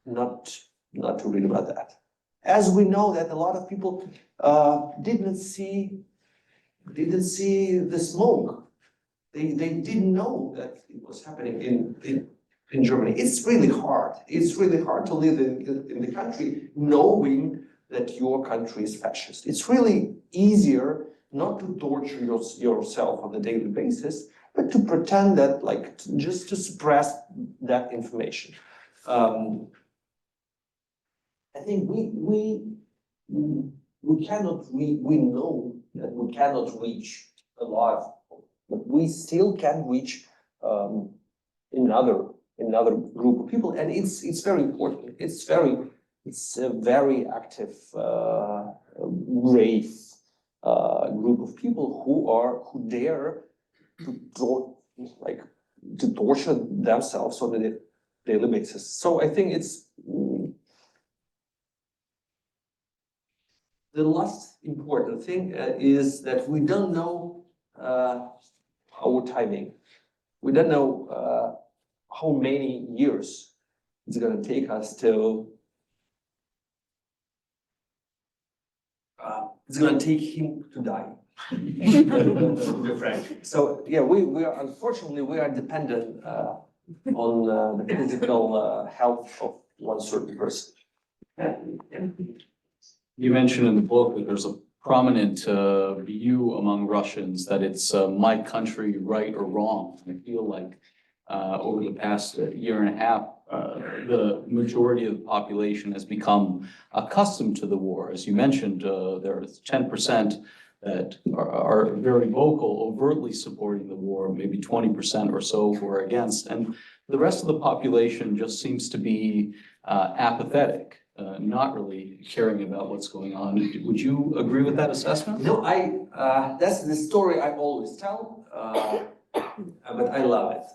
S3: not to read about that. As we know that a lot of people didn't see the smoke. They didn't know that it was happening in Germany. It's really hard. It's really hard to live in the country knowing that your country is fascist. It's really easier not to torture yourself on a daily basis, but to pretend that, like, just to suppress that information. I think we know that we cannot reach a lot, but we still can reach another group of people, and it's very important. It's a very active, brave group of people who dare to torture themselves on a daily basis. So I think it's the last important thing is that we don't know our timing. We don't know how many years it's going to take us to. It's going to take him to die. To be frank. So, yeah, we are, unfortunately, we are dependent on the physical health of one certain person.
S1: You mentioned in the book that there's a prominent view among Russians that it's my country, right or wrong. I feel like over the past year and a half, the majority of the population has become accustomed to the war. As you mentioned, there are 10% that are very vocal, overtly supporting the war, maybe 20% or so who are against. And the rest of the population just seems to be apathetic. Not really caring about what's going on. Would you agree with that assessment?
S3: No, that's the story I always tell, but I love it.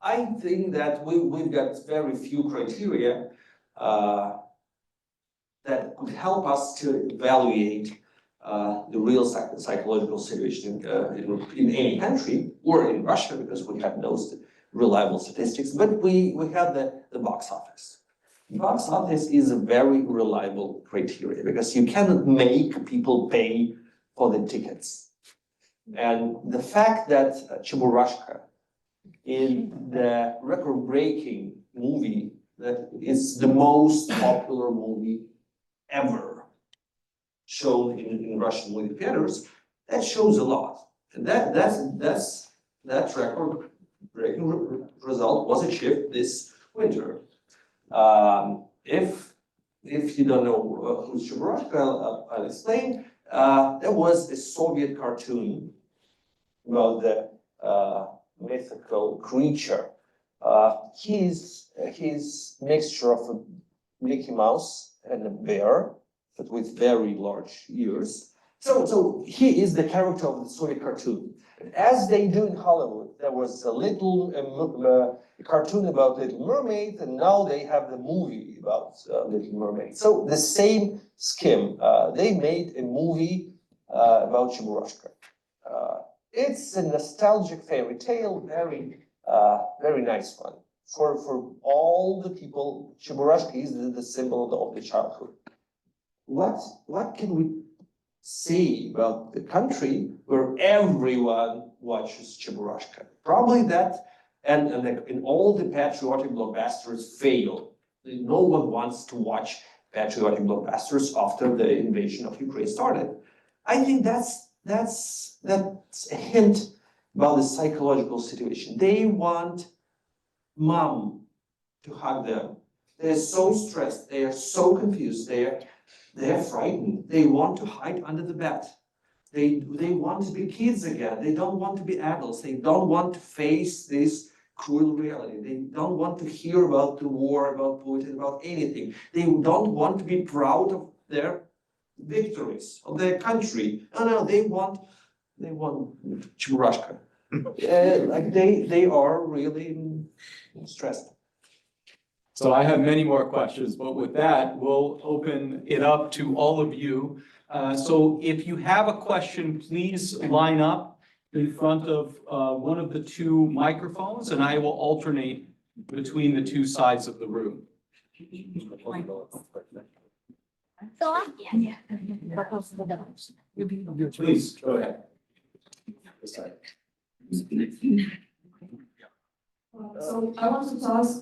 S3: I think that we've got very few criteria that could help us to evaluate the real psychological situation in any country or in Russia, because we have no reliable statistics, but we have the box office. Box office is a very reliable criteria because you cannot make people pay for the tickets. And the fact that Cheburashka is the record-breaking movie that is the most popular movie ever shown in Russian movie theaters, that shows a lot. And that record-breaking result was achieved this winter. If you don't know who's Cheburashka, I'll explain. There was a Soviet cartoon about the mythical creature. He's mixture of a Mickey Mouse and a bear, but with very large ears. So he is the character of the Soviet cartoon. As they do in Hollywood, there was a little cartoon about Little Mermaid, and now they have the movie about Little Mermaid. So the same scheme. They made a movie about Cheburashka. It's a nostalgic fairy tale, very nice one. For all the people, Cheburashka is the symbol of the childhood. What can we say about the country where everyone watches Cheburashka? Probably that, and in all the patriotic blockbusters fail. No one wants to watch patriotic blockbusters after the invasion of Ukraine started. I think that's a hint about the psychological situation. They want mom to hug them. They're so stressed. They are so confused. They're frightened. They want to hide under the bed. They want to be kids again. They don't want to be adults. They don't want to face this cruel reality. They don't want to hear about the war, about Putin, about anything. They don't want to be proud of their victories, of their country. No, they want Cheburashka. Like they are really stressed.
S1: So I have many more questions, but with that, we'll open it up to all of you. So if you have a question, please line up in front of one of the two microphones, and I will alternate between the two sides of the room. Please, go ahead. This side.
S4: So I wanted to ask,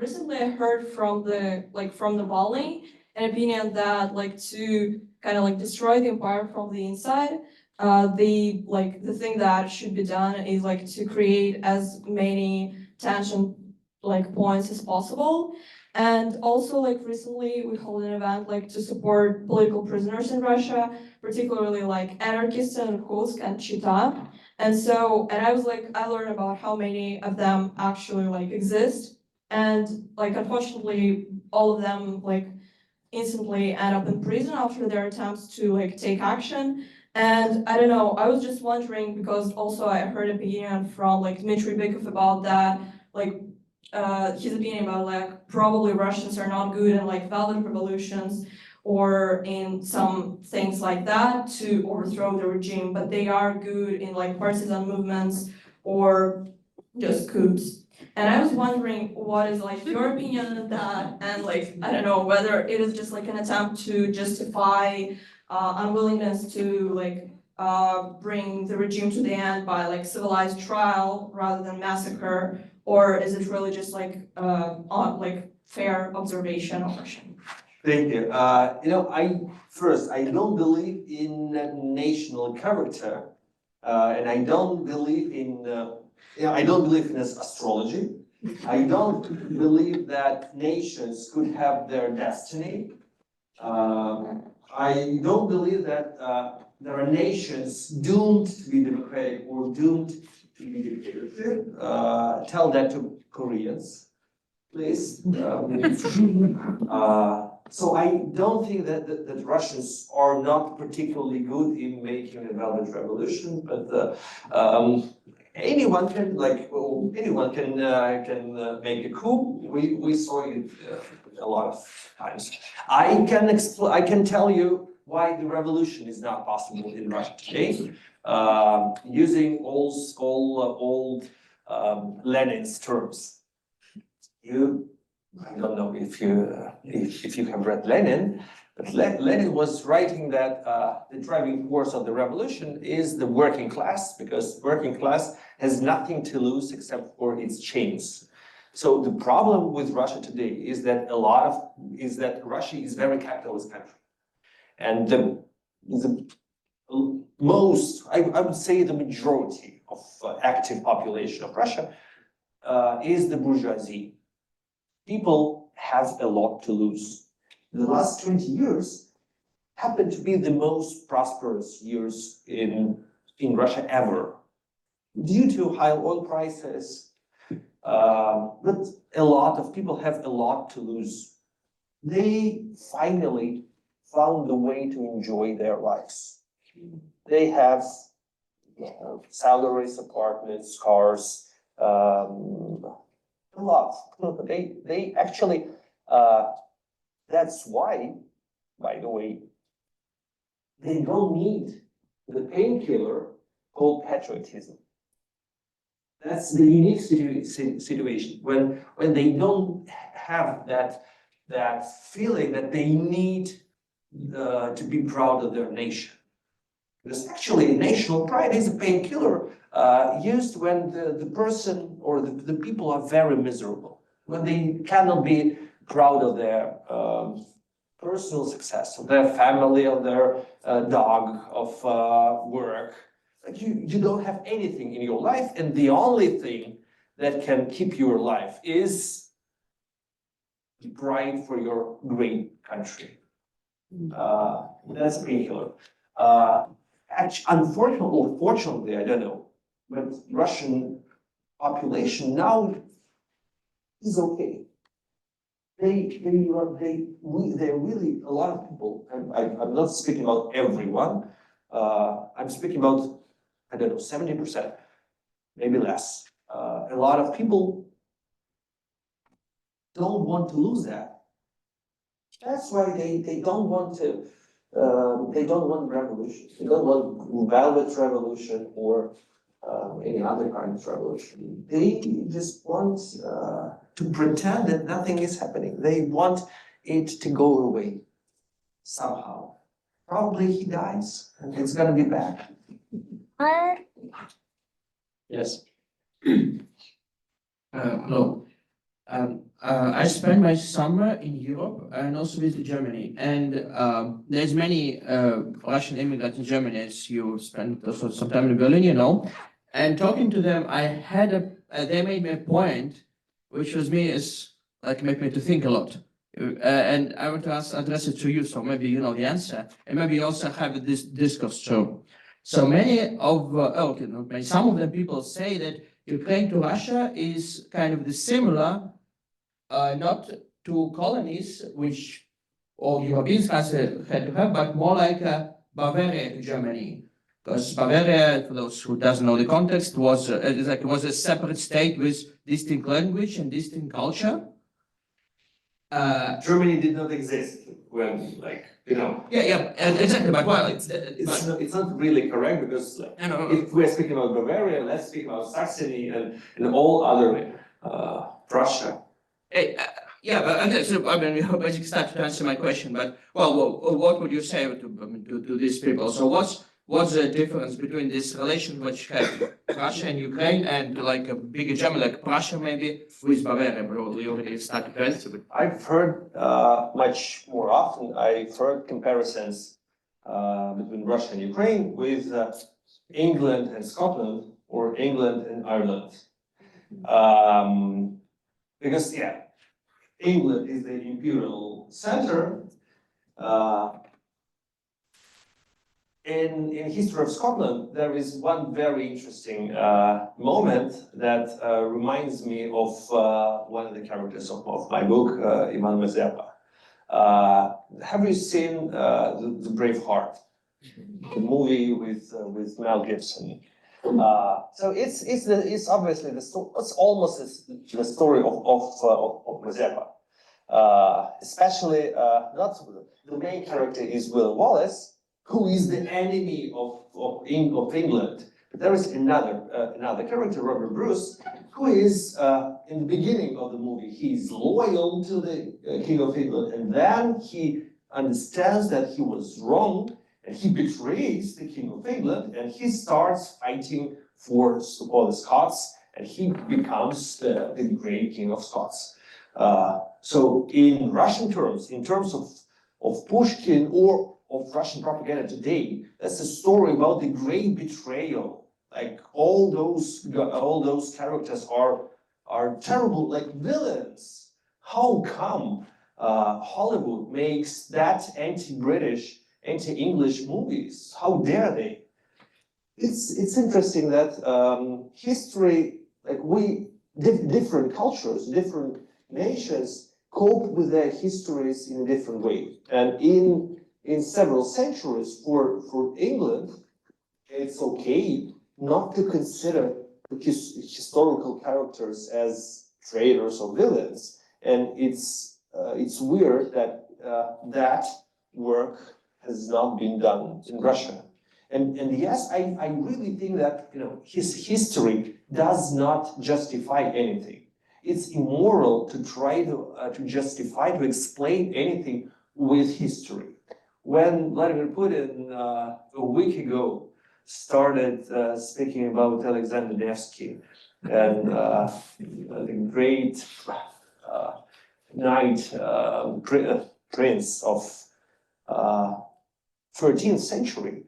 S4: recently I heard from the Bali an opinion that to kind of destroy the empire from the inside, the thing that should be done is to create as many tension points as possible. And also recently we hold an event to support political prisoners in Russia, particularly anarchists in Kursk and Chita. And I was I learned about how many of them actually exist. And unfortunately, all of them instantly end up in prison after their attempts to take action. And I don't know, I was just wondering, because also I heard opinion from Dmitry Bykov about that, his opinion about probably Russians are not good in violent revolutions or in some things like that to overthrow the regime, but they are good in partisan movements or just coups. And I was wondering, what is your opinion on that? And I don't know whether it is just an attempt to justify unwillingness to bring the regime to the end by like civilized trial rather than massacre, or is it really just like on like fair observation of Russian?
S3: Thank you. I don't believe in national character, and I don't believe in, I don't believe in astrology. I don't believe that nations could have their destiny. I don't believe that there are nations doomed to be democratic or doomed to be dictatorship. Tell that to Koreans, please. So I don't think that Russians are not particularly good in making a velvet revolution, but anyone can make a coup. We saw it a lot of times. I can tell you why the revolution is not possible in Russia today, using old Lenin's terms. I don't know if you have read Lenin, but Lenin was writing that the driving force of the revolution is the working class, because working class has nothing to lose except for its chains. So the problem with Russia today is that Russia is a very capitalist country, and the most, I would say, the majority of active population of Russia is the bourgeoisie. People have a lot to lose. The last 20 years happen to be the most prosperous years in Russia ever, due to high oil prices. But a lot of people have a lot to lose. They finally found a way to enjoy their lives. They have salaries, apartments, cars, a lot. They actually, that's why, by the way, they don't need the painkiller called patriotism. That's the unique situation when they don't have that feeling that they need to be proud of their nation. Because actually, national pride is a painkiller used when the person or the people are very miserable, when they cannot be proud of their personal success, of their family, of their dog, of work. Like you don't have anything in your life, and the only thing that can keep you alive is pride for your great country. That's a painkiller. Unfortunately or fortunately, I don't know, but Russian population now is okay. They're really, a lot of people, and I'm not speaking about everyone, I'm speaking about, I don't know, 70%, maybe less. A lot of people don't want to lose that. That's why they don't want to, they don't want revolution. They don't want velvet revolution or any other kind of revolution. They just want to pretend that nothing is happening. They want it to go away somehow. Probably he dies and it's gonna be back. Yes.
S5: Hello. I spent my summer in Europe and also visit Germany. And there's many Russian immigrants in Germany, as you spent also some time in Berlin, you know. And talking to them, I had they made me a point, which was made me to think a lot. And I want to address it to you, so maybe you know the answer, and maybe you also have this discourse too. So many of, some of the people say that Ukraine to Russia is kind of the similar, not to colonies, which all Europeans had to have, but more like Bavaria to Germany. Because Bavaria, for those who doesn't know the context, was a separate state with distinct language and distinct culture.
S3: Germany did not exist when,
S5: Yeah, exactly. But well,
S3: it's not really correct, because if we're speaking about Bavaria, let's speak about Saxony and all other Prussia.
S5: Yeah, but so, I mean, you basically started to answer my question. But well, what would you say to these people? So what's the difference between this relation which have Russia and Ukraine and like a bigger Germany, like Prussia maybe, with Bavaria, broadly already started to it.
S3: I've heard much more often, I've heard comparisons between Russia and Ukraine with England and Scotland or England and Ireland. Because, yeah, England is the imperial center. In history of Scotland, there is one very interesting moment that reminds me of one of the characters of my book, Ivan Mazeppa. Have you seen the Braveheart, the movie with Mel Gibson? So it's obviously it's almost the story of Mazeppa. Especially not the main character is Will Wallace, who is the enemy of England. But there is another character, Robert Bruce, who is in the beginning of the movie, he's loyal to the King of England, and then he understands that he was wrong, and he betrays the King of England, and he starts fighting for the Scots, and he becomes the great King of Scots. So in Russian terms, in terms of Pushkin or of Russian propaganda today, that's a story about the great betrayal. Like all those characters are terrible, like villains. How come Hollywood makes that anti-British, anti-English movies? How dare they? It's interesting that history, like different cultures, different nations cope with their histories in a different way. And in several centuries for England, it's okay not to consider historical characters as traitors or villains. And it's weird that that work has not been done in Russia. And yes, I really think that his history does not justify anything. It's immoral to try to justify, to explain anything with history. When Vladimir Putin a week ago started speaking about Alexander Nevsky and the great knight prince of 13th century,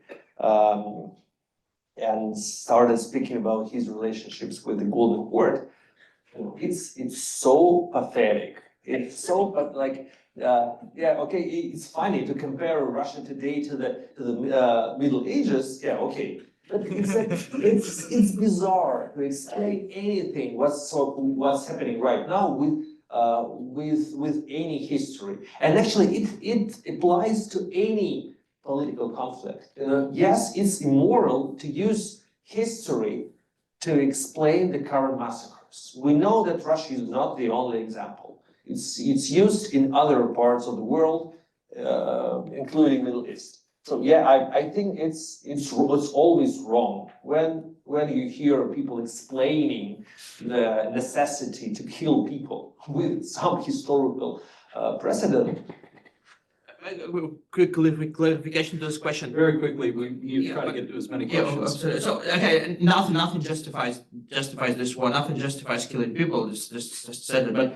S3: and started speaking about his relationships with the Golden Horde, it's so pathetic. It's so, but like. Yeah, okay, it's funny to compare Russia today to the Middle Ages. Yeah, okay, but it's bizarre to explain anything what's happening right now with any history, and actually it applies to any political conflict. Yes, it's immoral to use history to explain the current massacres. We know that Russia is not the only example. It's used in other parts of the world, including Middle East. So yeah, I think it's always wrong when you hear people explaining the necessity to kill people with some historical precedent.
S5: Quick clarification to this question.
S1: Very quickly, you try to get to as many
S5: Yeah,
S1: questions.
S5: absolutely. So okay, nothing justifies this war. Nothing justifies killing people. Just said it. But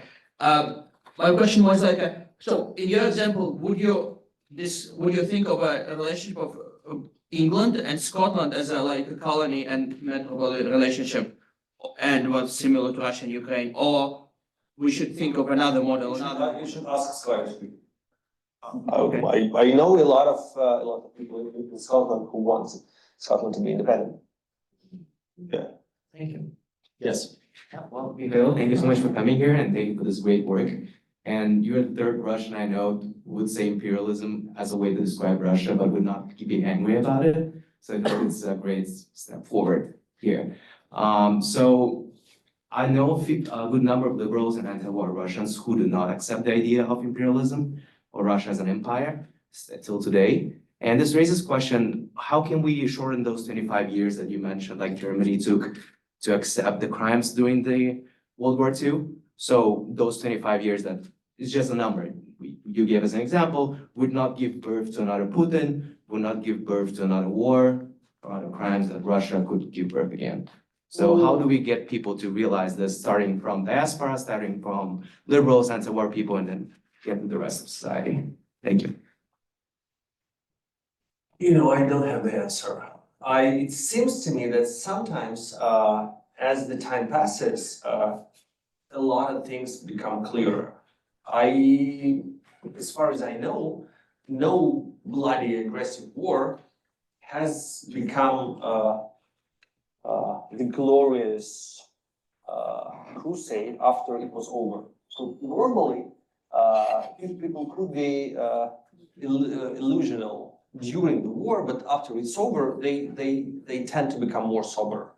S5: my question was like, so in your example, would you think of a relationship of England and Scotland as a colony and metropolitan relationship, and what's similar to Russia and Ukraine, or we should think of another model?
S3: You should ask Scottish people.
S5: Okay.
S3: I know a lot of people in Scotland who want Scotland to be independent. Yeah.
S5: Thank you.
S1: Yes.
S6: Well, Mikhail, thank you so much for coming here and thank you for this great work. And you're the third Russian I know who would say imperialism as a way to describe Russia, but would not be angry about it. So I think it's a great step forward here. So I know a good number of liberals and anti-war Russians who do not accept the idea of imperialism or Russia as an empire till today. And this raises question, how can we shorten those 25 years that you mentioned, like Germany took to accept the crimes during the World War II? So those 25 years, that is just a number. You gave as an example, would not give birth to another Putin, would not give birth to another war, crimes that Russia could give birth again. So how do we get people to realize this, starting from diaspora, starting from liberals, anti-war people, and then get to the rest of society? Thank you.
S3: I don't have the answer. It seems to me that sometimes, as the time passes, a lot of things become clearer. As far as I know, no bloody aggressive war has become the glorious crusade after it was over. So normally, people could be illusional during the war, but after it's over, they tend to become more sober.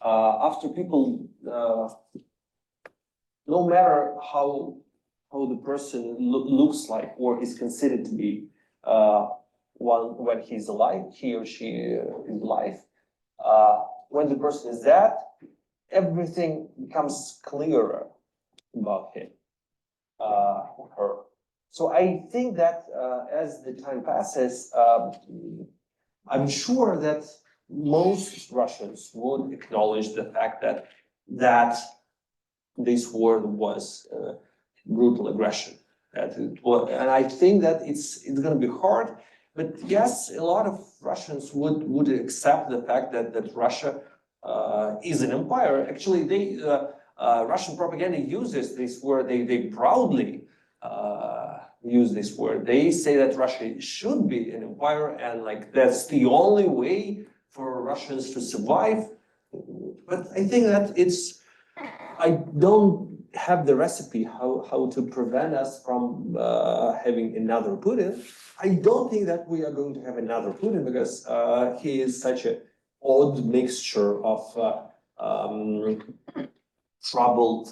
S3: After people, no matter how the person looks like or is considered to be, when he's alive, he or she is alive. When the person is dead, everything becomes clearer about him or her. So I think that as the time passes, I'm sure that most Russians would acknowledge the fact that this war was brutal aggression. And I think that it's going to be hard. But yes, a lot of Russians would accept the fact that Russia is an empire. Actually, Russian propaganda uses this word. They proudly use this word. They say that Russia should be an empire, and like that's the only way for Russians to survive. But I think that I don't have the recipe how to prevent us from having another Putin. I don't think that we are going to have another Putin because he is such an odd mixture of troubled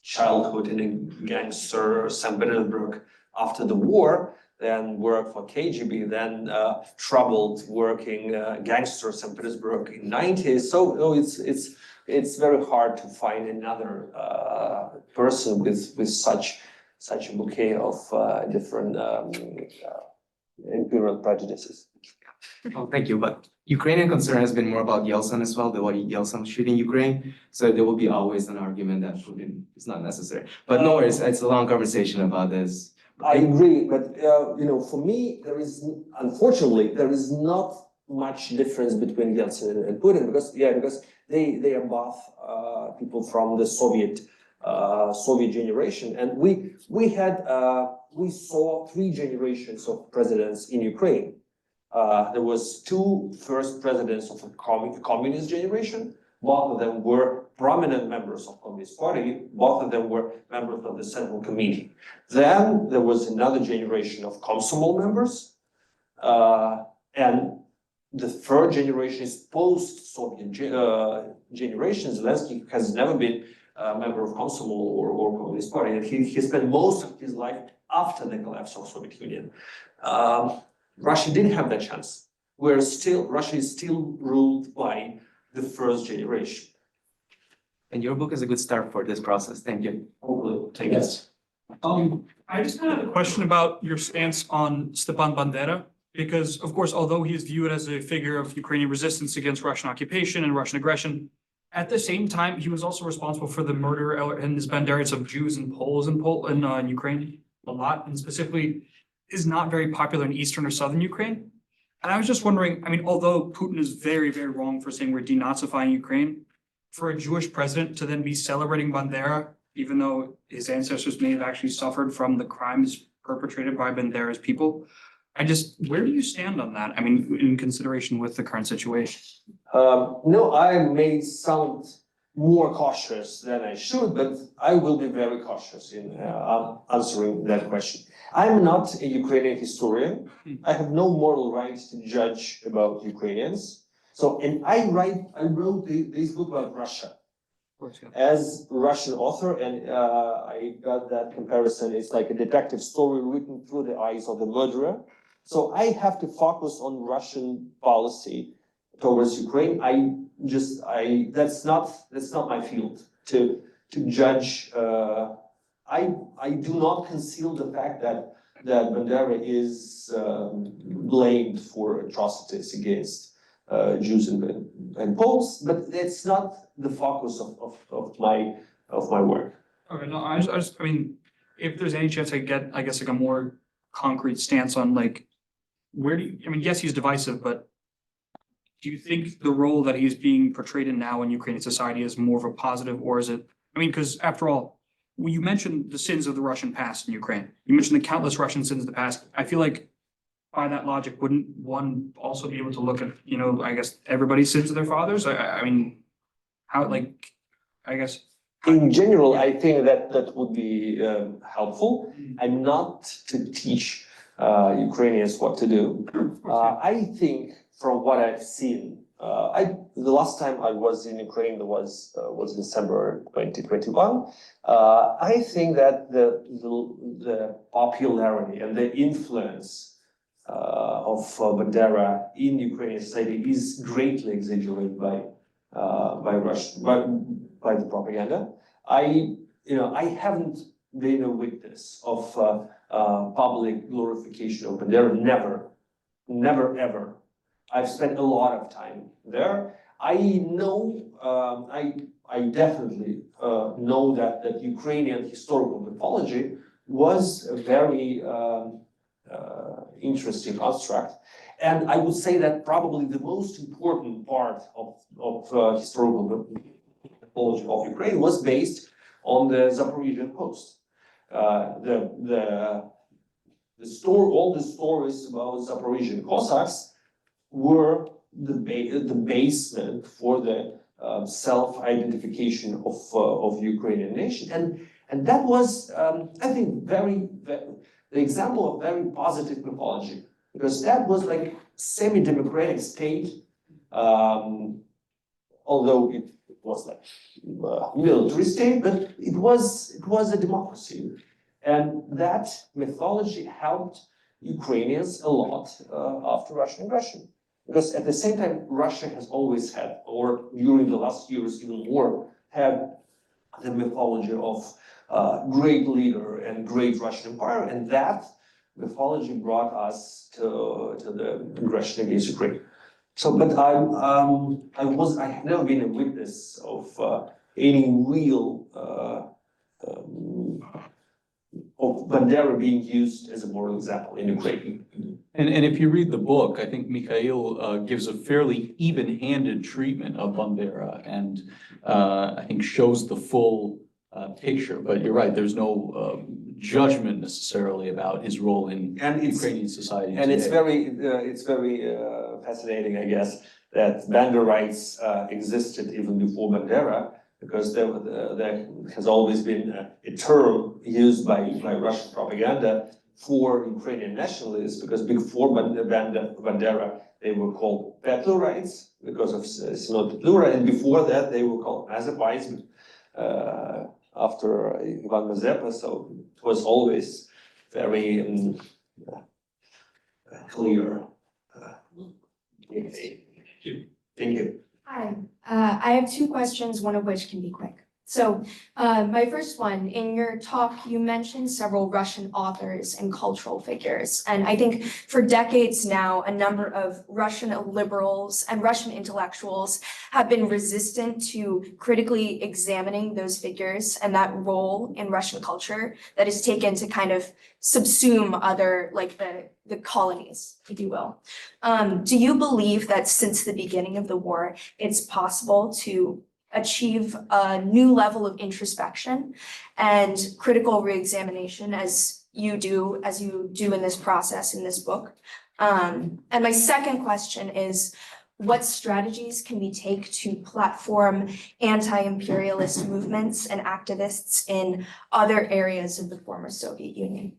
S3: childhood in a gangster St. Petersburg after the war, then worked for KGB, then troubled working gangster St. Petersburg in 90s. So it's very hard to find another person with such a bouquet of different imperial prejudices.
S6: Oh, thank you. But Ukrainian concern has been more about Yeltsin as well, the way Yeltsin shooting Ukraine. So there will be always an argument that Putin is not necessary. But no worries, it's a long conversation about this.
S3: I agree, but for me, unfortunately, there is not much difference between Yeltsin and Putin because they are both people from the Soviet generation, and we saw 3 generations of presidents in Ukraine. There was 2 first presidents of a communist generation. Both of them were prominent members of Communist Party. Both of them were members of the Central Committee. Then there was another generation of Komsomol members, and the third generation is post-Soviet generation. Zelensky has never been a member of Komsomol or Communist Party, and he spent most of his life after the collapse of Soviet Union. Russia didn't have that chance. Russia is still ruled by the first generation.
S6: And your book is a good start for this process. Thank you.
S3: Hopefully, take it.
S7: I just had a question about your stance on Stepan Bandera, because of course, although he is viewed as a figure of Ukrainian resistance against Russian occupation and Russian aggression, at the same time, he was also responsible for the murder and his Banderites of Jews and Poles in Ukraine a lot, and specifically is not very popular in eastern or southern Ukraine. And I was just wondering, I mean, although Putin is very, very wrong for saying we're denazifying Ukraine, for a Jewish president to then be celebrating Bandera, even though his ancestors may have actually suffered from the crimes perpetrated by Bandera's people, where do you stand on that? I mean, in consideration with the current situation?
S3: No, I may sound more cautious than I should, but I will be very cautious in answering that question. I'm not a Ukrainian historian. I have no moral right to judge about Ukrainians. And I wrote this book about Russia as a Russian author, and I got that comparison. It's like a detective story written through the eyes of the murderer. So I have to focus on Russian policy towards Ukraine. That's not my field to judge. I do not conceal the fact that that Bandera is blamed for atrocities against Jews and Poles, but it's not the focus of my work.
S7: Okay, no, I mean, if there's any chance I get, I guess, like a more concrete stance on like, where do you, I mean, yes, he's divisive, but do you think the role that he's being portrayed in now in Ukrainian society is more of a positive, or is it, I mean, because after all, when you mentioned the sins of the Russian past in Ukraine, you mentioned the countless Russian sins of the past. I feel like by that logic, wouldn't one also be able to look at, you know, I guess everybody's sins of their fathers? I mean, how, like, I guess.
S3: In general, I think that would be helpful. I'm not to teach Ukrainians what to do. I think from what I've seen, the last time I was in Ukraine was December 2021. I think that the popularity and the influence of Bandera in Ukrainian society is greatly exaggerated by the propaganda. I haven't been a witness of public glorification of Bandera. Never ever. I've spent a lot of time there. I know, I definitely know that Ukrainian historical mythology was a very interesting construct. And I would say that probably the most important part of historical mythology of Ukraine was based on the Zaporizhian coast. All the stories about Zaporizhian Cossacks were the basement for the self-identification of Ukrainian nation, and that was I think the example of very positive mythology, because that was like semi-democratic state, although it was like military state, but it was a democracy, and that mythology helped Ukrainians a lot after Russian aggression. Because at the same time, Russia has always had, or during the last years even more, had the mythology of great leader and great Russian empire, and that mythology brought us to the aggression against Ukraine. So, but I have never been a witness of any real of Bandera being used as a moral example in Ukraine.
S1: And if you read the book, I think Mikhail gives a fairly even-handed treatment of Bandera and I think shows the full picture. But you're right, there's no judgment necessarily about his role in Ukrainian society
S3: And
S1: today.
S3: it's very fascinating, I guess, that Banderites existed even before Bandera, because there has always been a term used by Russian propaganda for Ukrainian nationalists, because before Bandera, they were called Petlurites because of Simon Petlura, and before that they were called Mazepites after Ivan Mazepa. So it was always very clear. Thank you.
S8: Hi, I have two questions, one of which can be quick. So my first one, in your talk, you mentioned several Russian authors and cultural figures. And I think for decades now, a number of Russian liberals and Russian intellectuals have been resistant to critically examining those figures and that role in Russian culture that is taken to kind of subsume other, like the colonies, if you will. Do you believe that since the beginning of the war, it's possible to achieve a new level of introspection and critical reexamination as you do in this process in this book? And my second question is, what strategies can we take to platform anti-imperialist movements and activists in other areas of the former Soviet Union?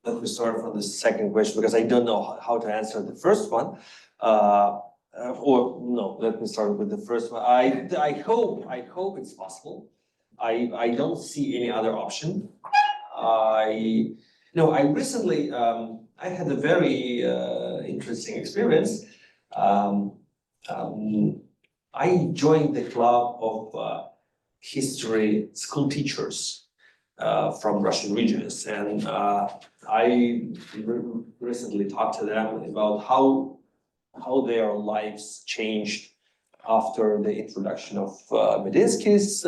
S3: Let me start from the second question, because I don't know how to answer the first one. Or no, let me start with the first one. I hope it's possible. I don't see any other option. I recently I had a very interesting experience. I joined the club of history school teachers from Russian regions, and I recently talked to them about how their lives changed after the introduction of Medinsky's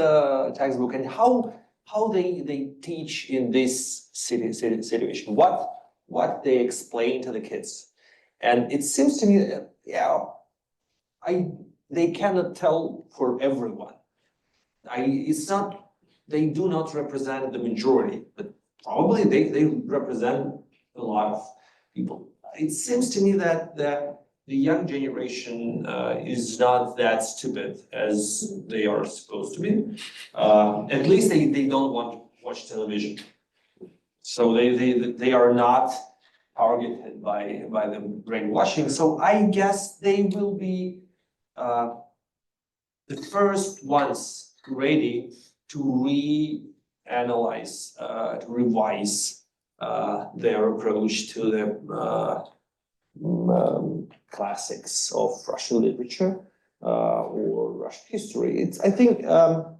S3: textbook, and how they teach in this situation, what they explain to the kids. And it seems to me that, they cannot tell for everyone. They do not represent the majority, but probably they represent a lot of people. It seems to me that the young generation is not that stupid as they are supposed to be. At least they don't want to watch television. So they are not targeted by the brainwashing. So I guess they will be the first ones ready to reanalyze, to revise their approach to the classics of Russian literature or Russian history. I think the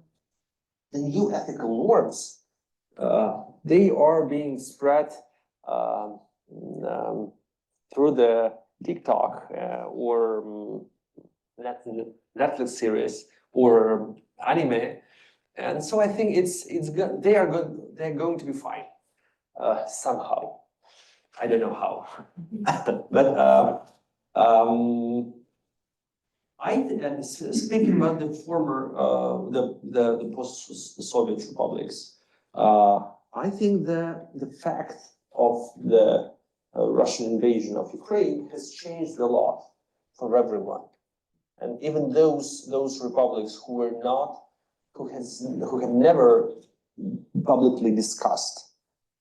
S3: new ethical norms, they are being spread through the TikTok or Netflix series or anime, and so I think they're going to be fine somehow. I don't know how, but speaking about the former the post-Soviet republics, I think the fact of the Russian invasion of Ukraine has changed a lot for everyone. And even those republics who have never publicly discussed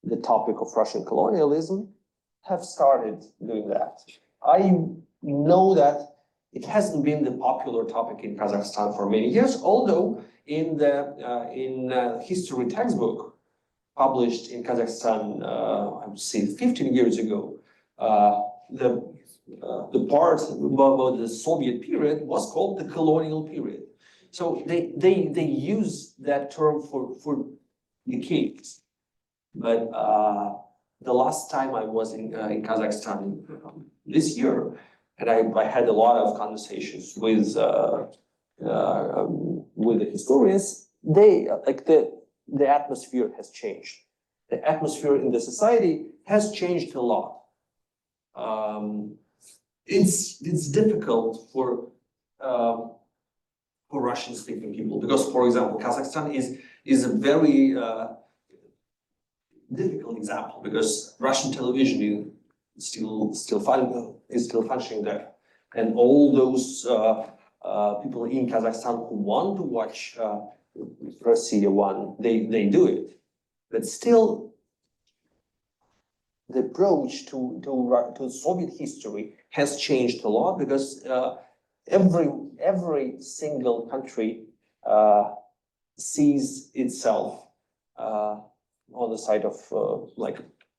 S3: the topic of Russian colonialism have started doing that. I know that it hasn't been the popular topic in Kazakhstan for many years, although in the history textbook published in Kazakhstan, I would say 15 years ago, the part about the Soviet period was called the colonial period. So they use that term for decades. But the last time I was in Kazakhstan this year, and I had a lot of conversations with the historians, the atmosphere has changed. The atmosphere in the society has changed a lot. It's difficult for Russian-speaking people because, for example, Kazakhstan is a very difficult example because Russian television is still functioning there, and all those people in Kazakhstan who want to watch Russia 1, they do it, but still. The approach to Soviet history has changed a lot because every single country sees itself on the side of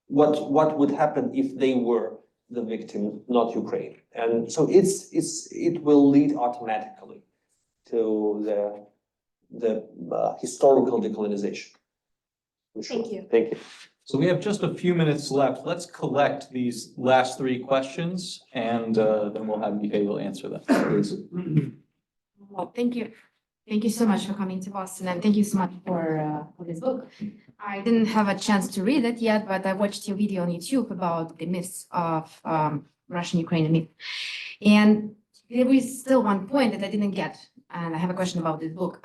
S3: what would happen if they were the victim, not Ukraine, and so it will lead automatically to the historical decolonization.
S8: Thank you.
S3: Thank you.
S1: So we have just a few minutes left. Let's collect these last three questions and then we'll have Mikhail answer them.
S9: Well, thank you. Thank you so much for coming to Boston, and thank you so much for this book. I didn't have a chance to read it yet, but I watched your video on YouTube about the myths of Russian-Ukrainian myth. And there is still one point that I didn't get, and I have a question about this book.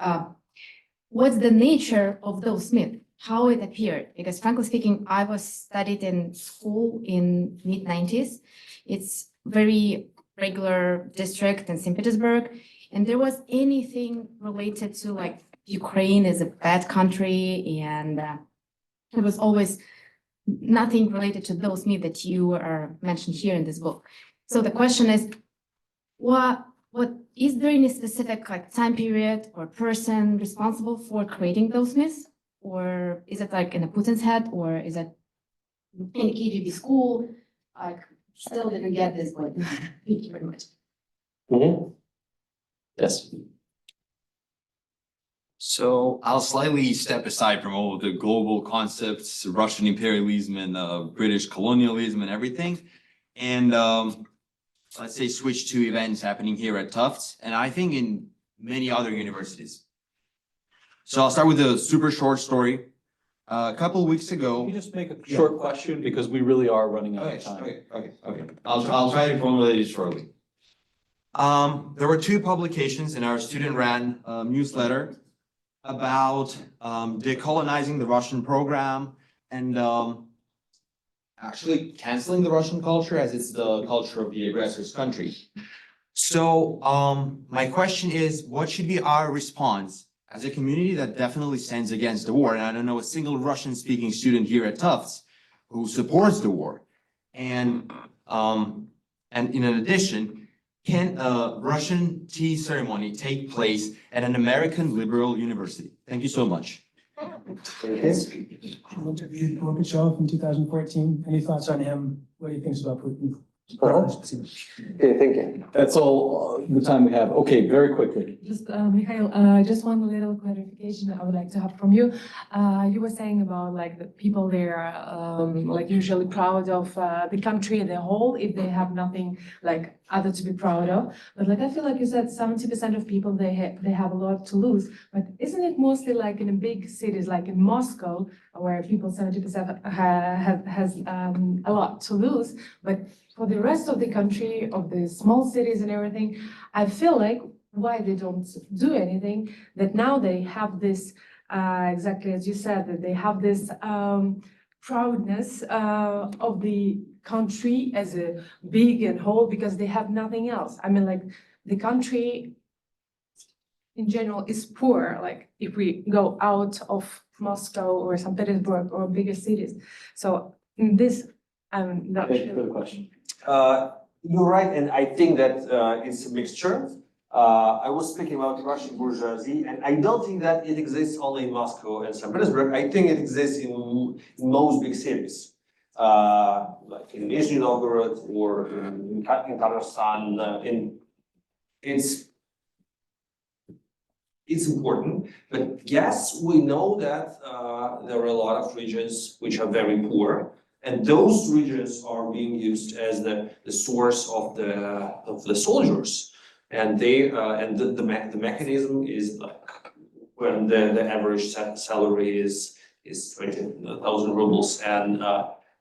S9: What's the nature of those myths? How it appeared? Because frankly speaking, I was studied in school in mid-90s. It's very regular district in St. Petersburg. And there was anything related to like Ukraine is a bad country, and there was always nothing related to those myths that you are mentioned here in this book. So the question is, what is there any specific like time period or person responsible for creating those myths? Or is it like in a Putin's head, or is it in a KGB school? Like, still didn't get this point. Thank you very much.
S3: Mm-hmm.
S1: Yes.
S10: So I'll slightly step aside from all of the global concepts, Russian imperialism and British colonialism and everything. And let's say switch to events happening here at Tufts and I think in many other universities. So I'll start with a super short story. A couple of weeks
S1: Can
S10: ago.
S1: you just make a short question because we really are running out of
S10: Okay,
S1: time.
S10: okay. I'll try to formulate it shortly. There were two publications in our student-run newsletter about decolonizing the Russian program and actually canceling the Russian culture as it's the culture of the aggressor's country. So my question is, what should be our response as a community that definitely stands against the war? And I don't know a single Russian-speaking student here at Tufts who supports the war. And in addition, can a Russian tea ceremony take place at an American liberal university? Thank you so much.
S11: I interviewed Gorbachev in 2014. Any thoughts on him? What he thinks about Putin?
S3: Okay, thank you.
S1: That's all the time we have. Okay, very quickly.
S12: Just, Mikhail, just one little clarification I would like to have from you. You were saying about like the people there, like usually proud of the country as a whole if they have nothing like other to be proud of. But like I feel like you said 70% of people they have a lot to lose. But isn't it mostly like in the big cities like in Moscow where people 70% has a lot to lose, but for the rest of the country, of the small cities and everything, I feel like why they don't do anything, that now they have this, exactly as you said, that they have this proudness of the country as a big and whole because they have nothing else. I mean, like the country in general is poor, like if we go out of Moscow or St. Petersburg or bigger cities. So in this, I'm not
S1: Thank you for
S12: sure.
S1: the question.
S3: You're right, and I think that it's a mixture. I was speaking about Russian bourgeoisie, and I don't think that it exists only in Moscow and St. Petersburg. I think it exists in most big cities, like in Nizhny Novgorod or in Kazakhstan. It's important, but yes, we know that there are a lot of regions which are very poor. And those regions are being used as the source of the soldiers, and the mechanism is like when the average salary is 20,000 rubles and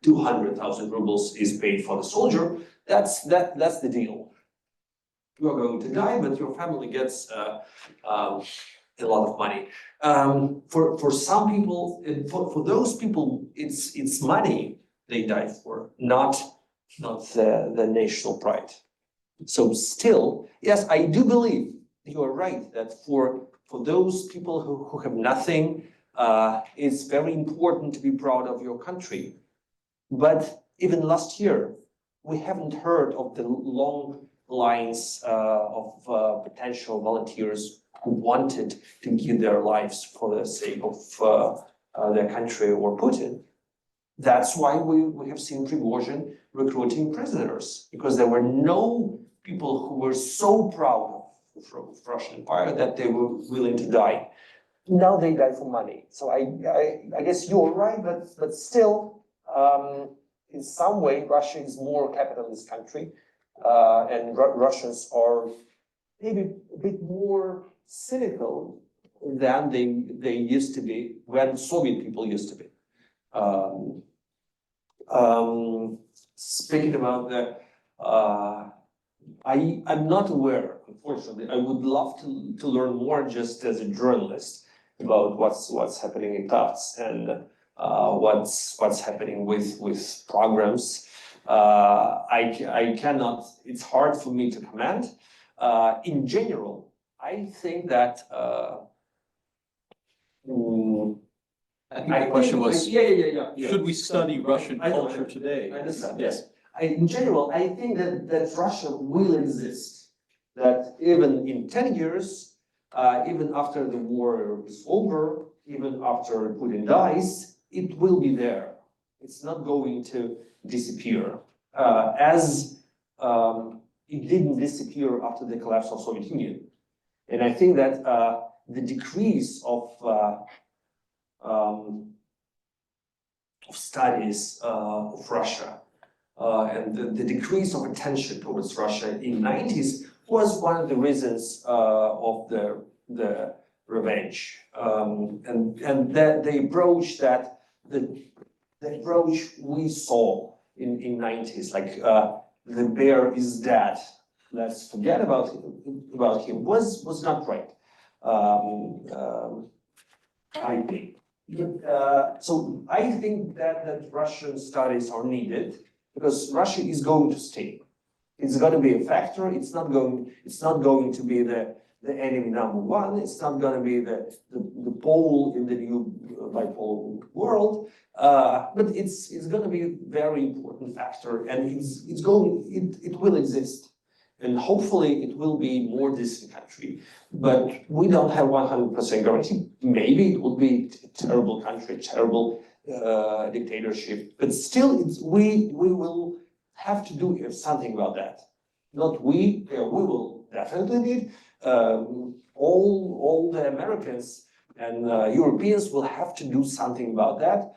S3: 200,000 rubles is paid for the soldier. That's the deal. You are going to die, but your family gets a lot of money. For some people, for those people, it's money they die for, not the national pride. So still, yes, I do believe you are right that for those people who have nothing, it's very important to be proud of your country. But even last year, we haven't heard of the long lines of potential volunteers who wanted to give their lives for the sake of their country or Putin. That's why we have seen Prigozhin recruiting prisoners, because there were no people who were so proud of the Russian Empire that they were willing to die. Now they die for money. So I guess you're right, but still, in some way, Russia is more capitalist country, and Russians are maybe a bit more cynical than they used to be when Soviet people used to be. Speaking about that, I'm not aware, unfortunately. I would love to learn more just as a journalist about what's happening in Tufts and what's happening with programs. I cannot, it's hard for me to comment. In general, I think that
S1: I think the question was,
S3: yeah.
S1: should we study Russian
S3: I know.
S1: culture today?
S3: I understand.
S1: Yes.
S3: In general, I think that Russia will exist. That even in 10 years, even after the war is over, even after Putin dies, it will be there. It's not going to disappear. As it didn't disappear after the collapse of Soviet Union. And I think that the decrease of studies of Russia and the decrease of attention towards Russia in 90s was one of the reasons of the revenge. And that the approach that the approach we saw in 90s, like the bear is dead, let's forget about him, was not right. I think. So I think that Russian studies are needed because Russia is going to stay. It's going to be a factor. It's not going to be the enemy number one. It's not going to be the pole in the new bipolar world. But it's going to be a very important factor, and it will exist. And hopefully it will be more distant country, but we don't have 100% guarantee. Maybe it will be a terrible country, terrible dictatorship, but still we will have to do something about that. Not we will definitely need all the Americans and Europeans will have to do something about that.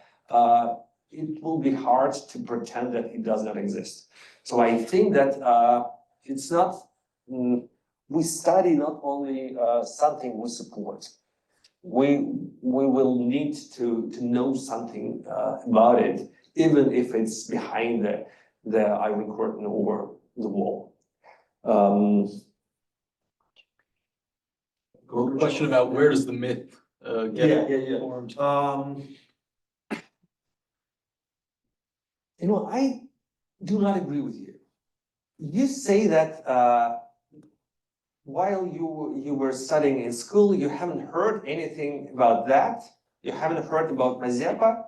S3: It will be hard to pretend that it does not exist. So I think that it's not, we study not only something we support, we will need to know something about it, even if it's behind the iron curtain over the wall.
S13: Question about where does the myth get formed?
S3: I do not agree with you. You say that while you were studying in school, you haven't heard anything about that. You haven't heard about Mazepa.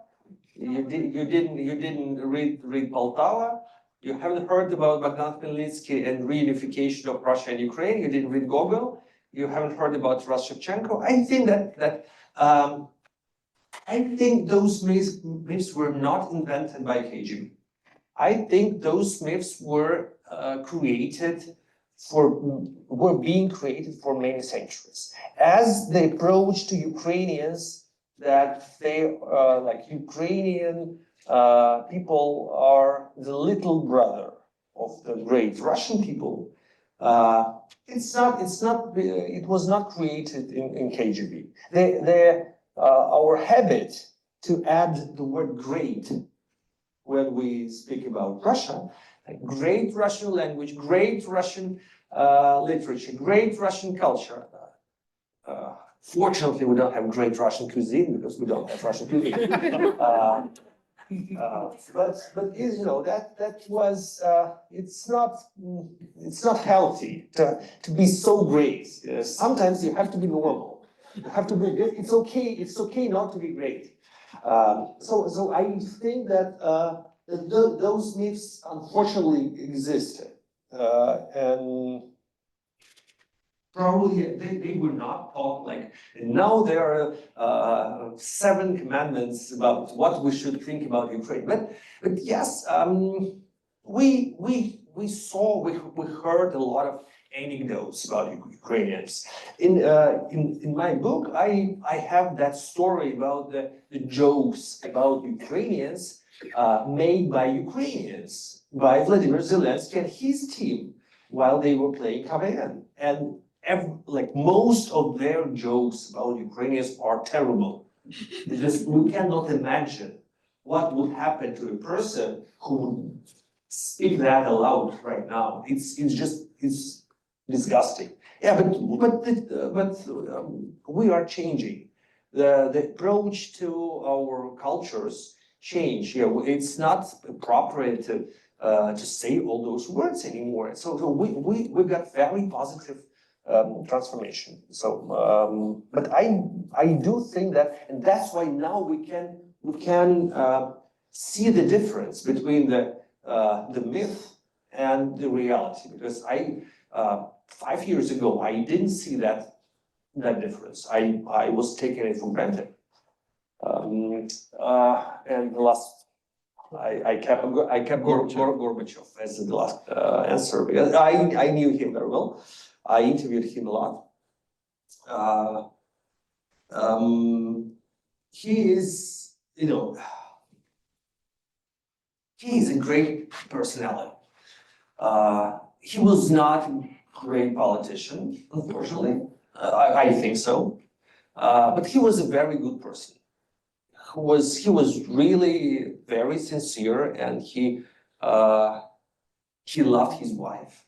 S3: You didn't read Poltava. You haven't heard about Bogdan Khmelnytsky and reunification of Russia and Ukraine. You didn't read Gogol. You haven't heard about Taras Shevchenko. I think I think those myths were not invented by KGB. I think those myths were being created for many centuries. As the approach to Ukrainians that they like Ukrainian people are the little brother of the great Russian people. It was not created in KGB. Our habit to add the word great when we speak about Russia, like great Russian language, great Russian literature, great Russian culture. Fortunately, we don't have great Russian cuisine because we don't have Russian cuisine. But that was it's not healthy to be so great. Sometimes you have to be normal. You have to be. It's okay not to be great. So I think that those myths unfortunately existed, and probably they were not taught like. Now there are 7 commandments about what we should think about Ukraine. But yes, we heard a lot of anecdotes about Ukrainians. In my book, I have that story about the jokes about Ukrainians made by Ukrainians, by Vladimir Zelensky and his team while they were playing KVN. And most of their jokes about Ukrainians are terrible. Because we cannot imagine what would happen to a person who would speak that aloud right now. It's disgusting. Yeah, but we are changing. The approach to our cultures change. Yeah, it's not appropriate to say all those words anymore. So we got very positive transformation. So, but I do think that, and that's why now we can see the difference between the myth and the reality. Because 5 years ago I didn't see that difference. I was taking it for granted. And the last, I kept Gorbachev as the last answer because I knew him very well. I interviewed him a lot. he is, he is a great personality. He was not a great politician, unfortunately. I think so. But he was a very good person. He was really very sincere, and he loved his wife.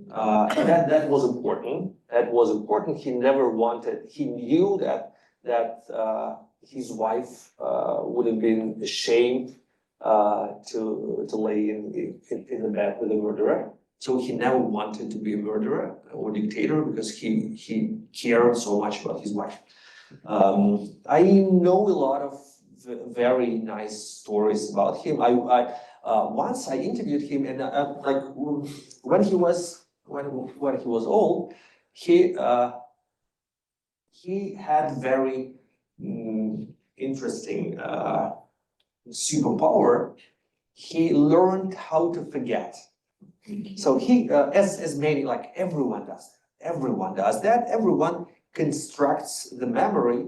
S3: That was important. That was important. He never wanted. He knew that his wife would have been ashamed to lay in the bed with a murderer. So he never wanted to be a murderer or dictator because he cared so much about his wife. I know a lot of very nice stories about him. Once I interviewed him, and like when he was old, he had very interesting superpower. He learned how to forget. So he, as many, like everyone does that. Everyone does that. Everyone constructs the memory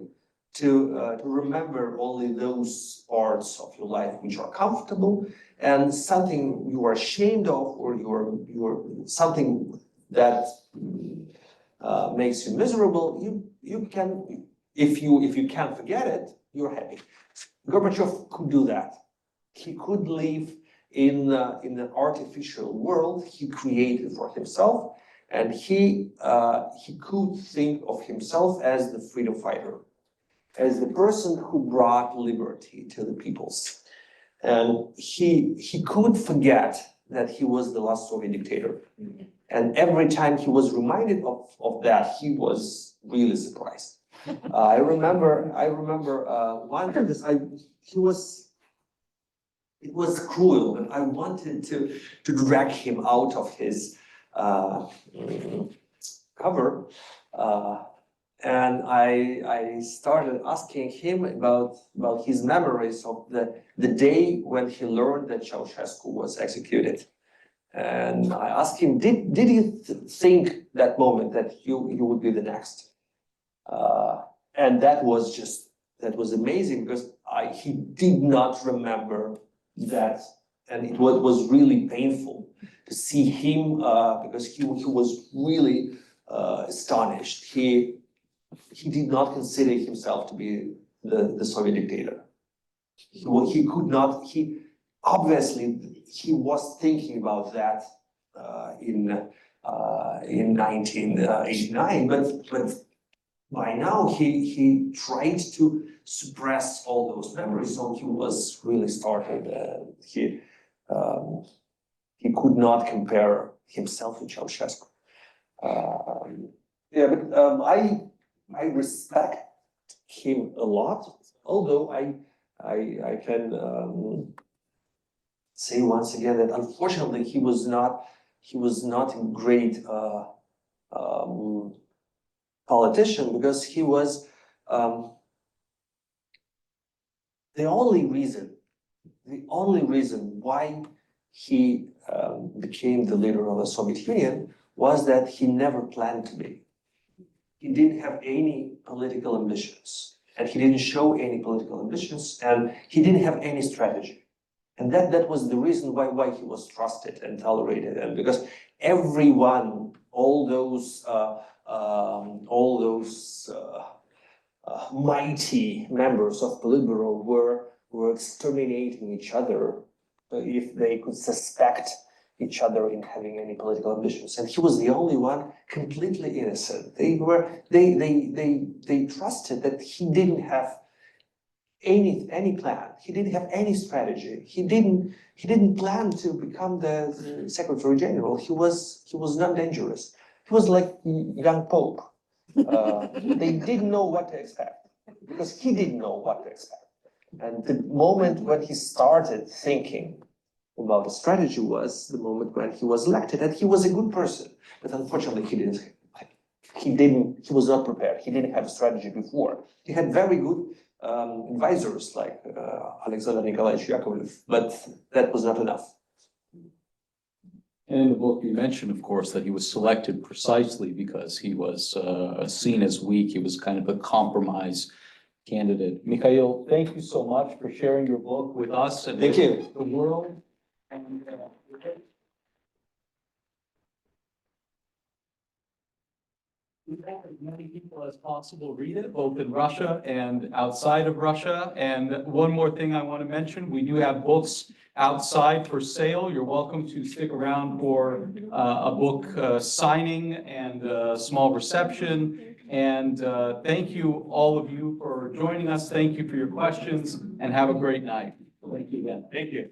S3: to remember only those parts of your life which are comfortable, and something you are ashamed of, or you're something that makes you miserable. You can, if you can't forget it, you're happy. Gorbachev could do that. He could live in an artificial world he created for himself, and he could think of himself as the freedom fighter, as the person who brought liberty to the peoples. And he could forget that he was the last Soviet dictator. And every time he was reminded of that, he was really surprised. I remember one time it was cruel, but I wanted to drag him out of his cover. And I started asking him about his memories of the day when he learned that Ceausescu was executed. And I asked him, did you think that moment that you would be the next? And that was amazing, because he did not remember that, and it was really painful to see him because he was really astonished. He did not consider himself to be the Soviet dictator. He could not. Obviously he was thinking about that in 1989, but by now he tried to suppress all those memories, so he was really startled. He could not compare himself to Ceausescu. I respect him a lot, although I can say once again that unfortunately he was not a great politician, because he was the only reason why he became the leader of the Soviet Union was that he never planned to be. He didn't have any political ambitions, and he didn't show any political ambitions, and he didn't have any strategy. And that was the reason why he was trusted and tolerated, and because everyone, all those mighty members of Politburo were exterminating each other if they could suspect each other in having any political ambitions, and he was the only one completely innocent. They trusted that he didn't have any plan. He didn't have any strategy. He didn't plan to become the Secretary General. He was not dangerous. He was like young Pope. They didn't know what to expect, because he didn't know what to expect. And the moment when he started thinking about the strategy was the moment when he was elected, and he was a good person. But unfortunately, he was not prepared. He didn't have a strategy before. He had very good advisors like Alexander Nikolaevich Yakovlev, but that was not enough.
S1: And in the book, you mentioned, of course, that he was selected precisely because he was seen as weak. He was kind of a compromise candidate. Mikhail, thank you so much for sharing your book with us and
S3: Thank you.
S1: the world. And, we hope as many people as possible read it, both in Russia and outside of Russia. And one more thing I want to mention, we do have books outside for sale. You're welcome to stick around for a book signing and a small reception. And thank you, all of you, for joining us. Thank you for your questions, and have a great night. Thank you again.
S7: Thank you.